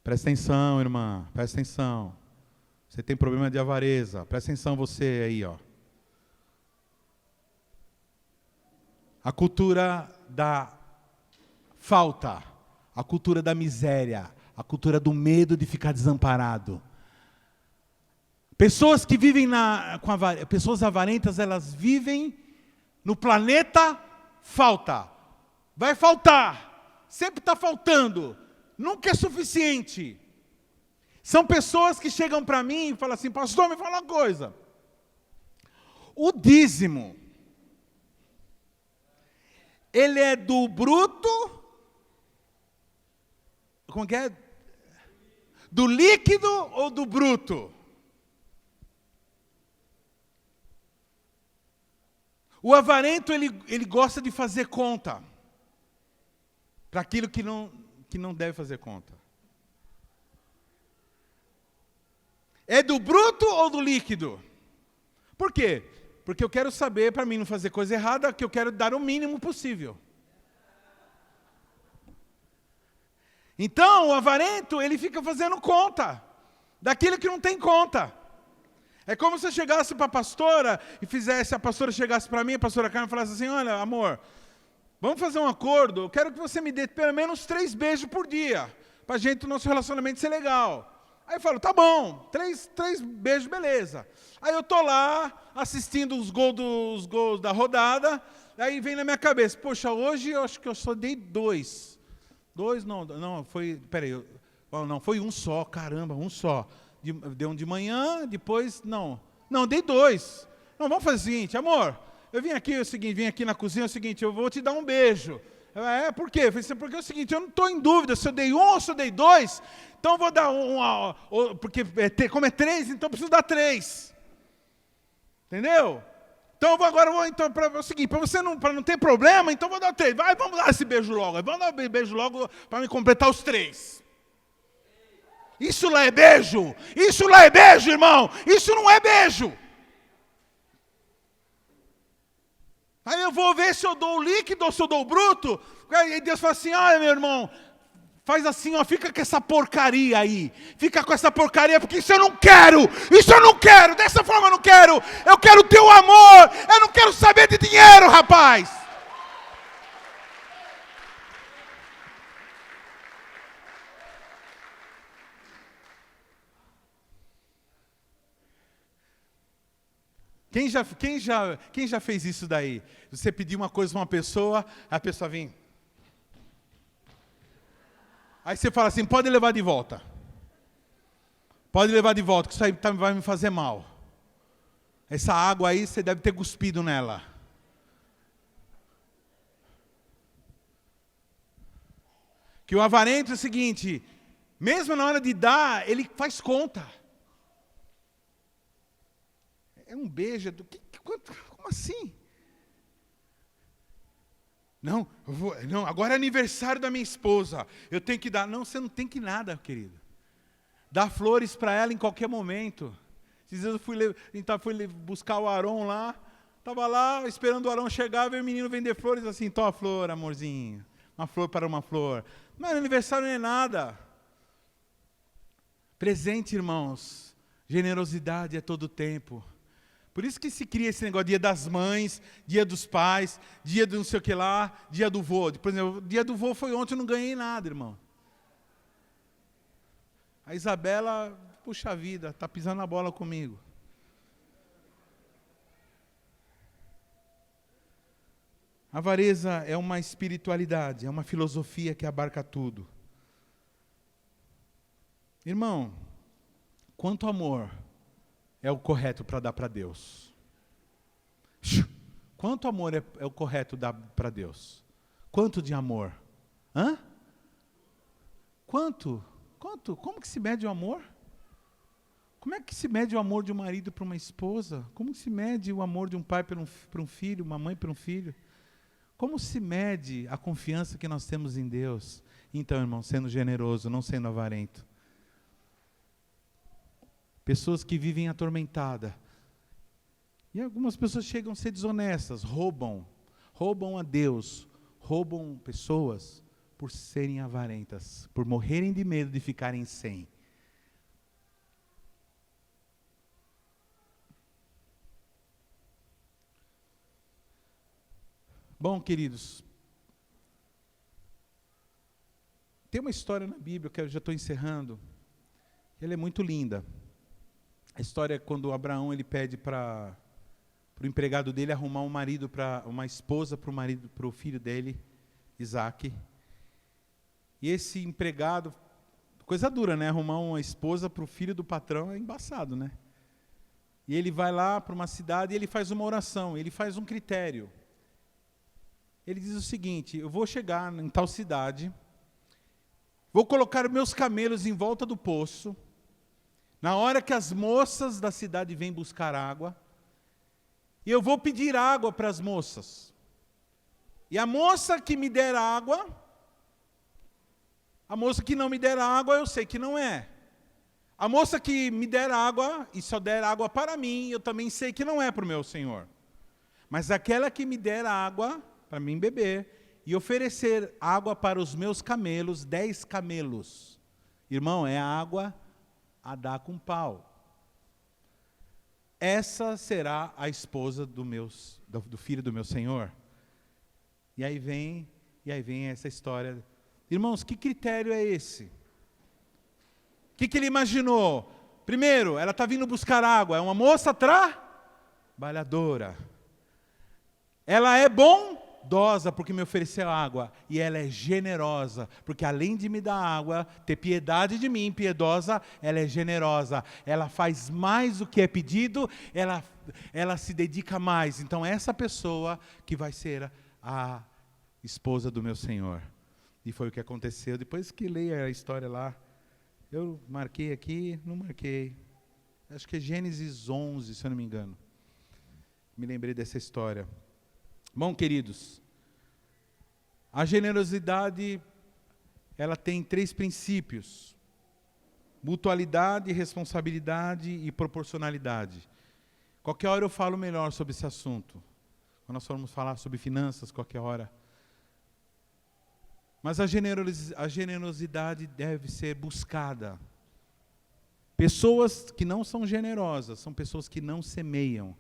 Presta atenção, irmã, presta atenção. Você tem problema de avareza, presta atenção você aí, ó. A cultura da falta, a cultura da miséria, a cultura do medo de ficar desamparado. Pessoas que vivem pessoas avarentas, elas vivem no planeta falta. Vai faltar. Sempre está faltando. Nunca é suficiente. São pessoas que chegam para mim e falam assim, pastor, me fala uma coisa. O dízimo, ele é do bruto, como que é? Do líquido ou do bruto? O avarento, ele gosta de fazer conta para aquilo que não deve fazer conta. É do bruto ou do líquido? Por quê? Porque eu quero saber, para mim não fazer coisa errada, que eu quero dar o mínimo possível. Então, o avarento, ele fica fazendo conta daquilo que não tem conta. É como se eu chegasse para a pastora e fizesse, a pastora chegasse para mim, a pastora Carmen, e falasse assim, olha, amor, vamos fazer um acordo, eu quero que você me dê pelo menos 3 beijos por dia, para a gente, o nosso relacionamento ser legal. Aí eu falo, tá bom, 3 beijos, beleza. Aí eu tô lá, assistindo os gols da rodada, aí vem na minha cabeça, poxa, hoje eu acho que eu só dei 2. 2 não, foi, peraí, não, foi um só, caramba, um só. Deu um de manhã, depois, não, dei 2. Não, vamos fazer o seguinte, amor, eu vim aqui na cozinha, é o seguinte, eu vou te dar um beijo. Por quê? Porque é o seguinte, eu não estou em dúvida se eu dei 1 ou se eu dei 2, então eu vou dar porque como é 3, então eu preciso dar 3. Entendeu? Então então, para o seguinte, para não ter problema, então eu vou dar 3. Vamos dar esse beijo logo, vamos dar um beijo logo para me completar os 3. Isso lá é beijo? Isso lá é beijo, irmão? Isso não é beijo. Aí eu vou ver se eu dou o líquido ou se eu dou o bruto. Aí Deus fala assim, olha meu irmão, faz assim, ó, fica com essa porcaria aí. Fica com essa porcaria, porque isso eu não quero. Isso eu não quero, dessa forma eu não quero. Eu quero o teu amor. Eu não quero saber de dinheiro, rapaz. Quem já fez isso daí? Você pediu uma coisa para uma pessoa, a pessoa vem. Aí você fala assim, pode levar de volta. Pode levar de volta, que isso aí vai me fazer mal. Essa água aí, você deve ter cuspido nela. Que o avarento é o seguinte, mesmo na hora de dar, ele faz conta. É um beijo, como assim? Não, agora é aniversário da minha esposa, eu tenho que dar. Não, você não tem que nada, querido. Dá flores para ela em qualquer momento. Esses dias eu fui buscar o Aron lá, estava lá esperando o Aron chegar, veio o menino vender flores assim, toma a flor, amorzinho, uma flor para uma flor. Mas aniversário não é nada. Presente, irmãos, generosidade é todo tempo. Por isso que se cria esse negócio, dia das mães, dia dos pais, dia do não sei o que lá, dia do vô. Por exemplo, dia do vô foi ontem, eu não ganhei nada, irmão. A Isabela, puxa vida, está pisando na bola comigo. A avareza é uma espiritualidade, é uma filosofia que abarca tudo. Irmão, quanto amor é o correto para dar para Deus? Quanto amor é o correto dar para Deus? Quanto de amor? Hã? Quanto? Como que se mede o amor? Como é que se mede o amor de um marido para uma esposa? Como se mede o amor de um pai para um filho, uma mãe para um filho? Como se mede a confiança que nós temos em Deus? Então, irmão, sendo generoso, não sendo avarento. Pessoas que vivem atormentadas. E algumas pessoas chegam a ser desonestas, roubam a Deus, roubam pessoas por serem avarentas, por morrerem de medo de ficarem sem. Bom, queridos, tem uma história na Bíblia que eu já estou encerrando, ela é muito linda. A história é quando Abraão ele pede para o empregado dele arrumar uma esposa para o filho dele, Isaac. E esse empregado Coisa dura, né? Arrumar uma esposa para o filho do patrão é embaçado, né? E ele vai lá para uma cidade e ele faz uma oração, ele faz um critério. Ele diz o seguinte: eu vou chegar em tal cidade, vou colocar meus camelos em volta do poço, na hora que as moças da cidade vêm buscar água, e eu vou pedir água para as moças. E a moça que me der água, a moça que não me der água, eu sei que não é. A moça que me der água, e só der água para mim, eu também sei que não é para o meu Senhor. Mas aquela que me der água, para mim beber, e oferecer água para os meus camelos, 10 camelos. Irmão, é água a dar com pau. Essa será a esposa do filho do meu Senhor. E aí vem essa história. Irmãos, que critério é esse? O que ele imaginou? Primeiro, ela está vindo buscar água, é uma moça trabalhadora. Ela é bondosa porque me ofereceu água, e ela é generosa, porque além de me dar água, ter piedade de mim, piedosa, ela é generosa. Ela faz mais do que é pedido, ela se dedica mais. Então essa pessoa que vai ser a esposa do meu Senhor. E foi o que aconteceu. Depois que leia a história lá, eu marquei aqui, não marquei. Acho que é Gênesis 11, se eu não me engano. Me lembrei dessa história. Bom, queridos, a generosidade, ela tem 3 princípios: mutualidade, responsabilidade e proporcionalidade. Qualquer hora eu falo melhor sobre esse assunto. Quando nós formos falar sobre finanças, qualquer hora. Mas a generosidade deve ser buscada. Pessoas que não são generosas são pessoas que não semeiam.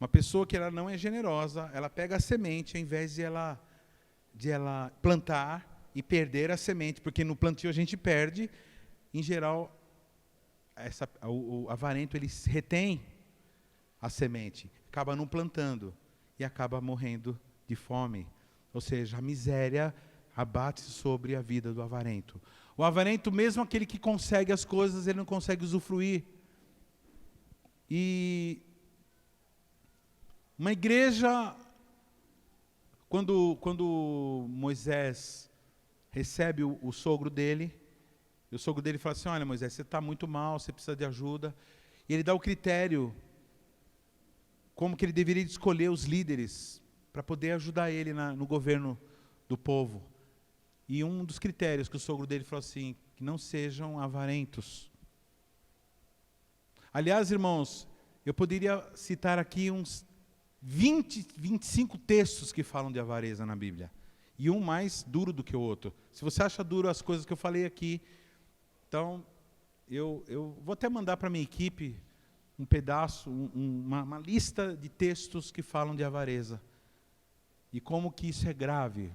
Uma pessoa que ela não é generosa, ela pega a semente, ao invés de ela plantar e perder a semente, porque no plantio a gente perde. Em geral, o avarento ele retém a semente, acaba não plantando e acaba morrendo de fome. Ou seja, a miséria abate-se sobre a vida do avarento. O avarento, mesmo aquele que consegue as coisas, ele não consegue usufruir. E uma igreja, quando Moisés recebe o sogro dele, e o sogro dele fala assim: olha, Moisés, você está muito mal, você precisa de ajuda. E ele dá o critério, como que ele deveria escolher os líderes, para poder ajudar ele no governo do povo. E um dos critérios que o sogro dele falou assim: que não sejam avarentos. Aliás, irmãos, eu poderia citar aqui uns 25 textos que falam de avareza na Bíblia. E um mais duro do que o outro. Se você acha duro as coisas que eu falei aqui, então eu vou até mandar para a minha equipe um pedaço, uma lista de textos que falam de avareza. E como que isso é grave.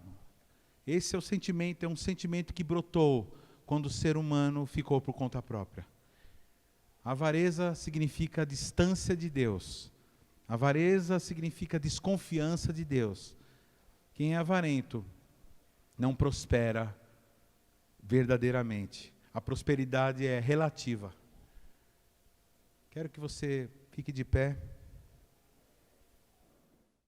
Esse é um sentimento que brotou quando o ser humano ficou por conta própria. Avareza significa distância de Deus. Avareza significa desconfiança de Deus. Quem é avarento não prospera verdadeiramente. A prosperidade é relativa. Quero que você fique de pé.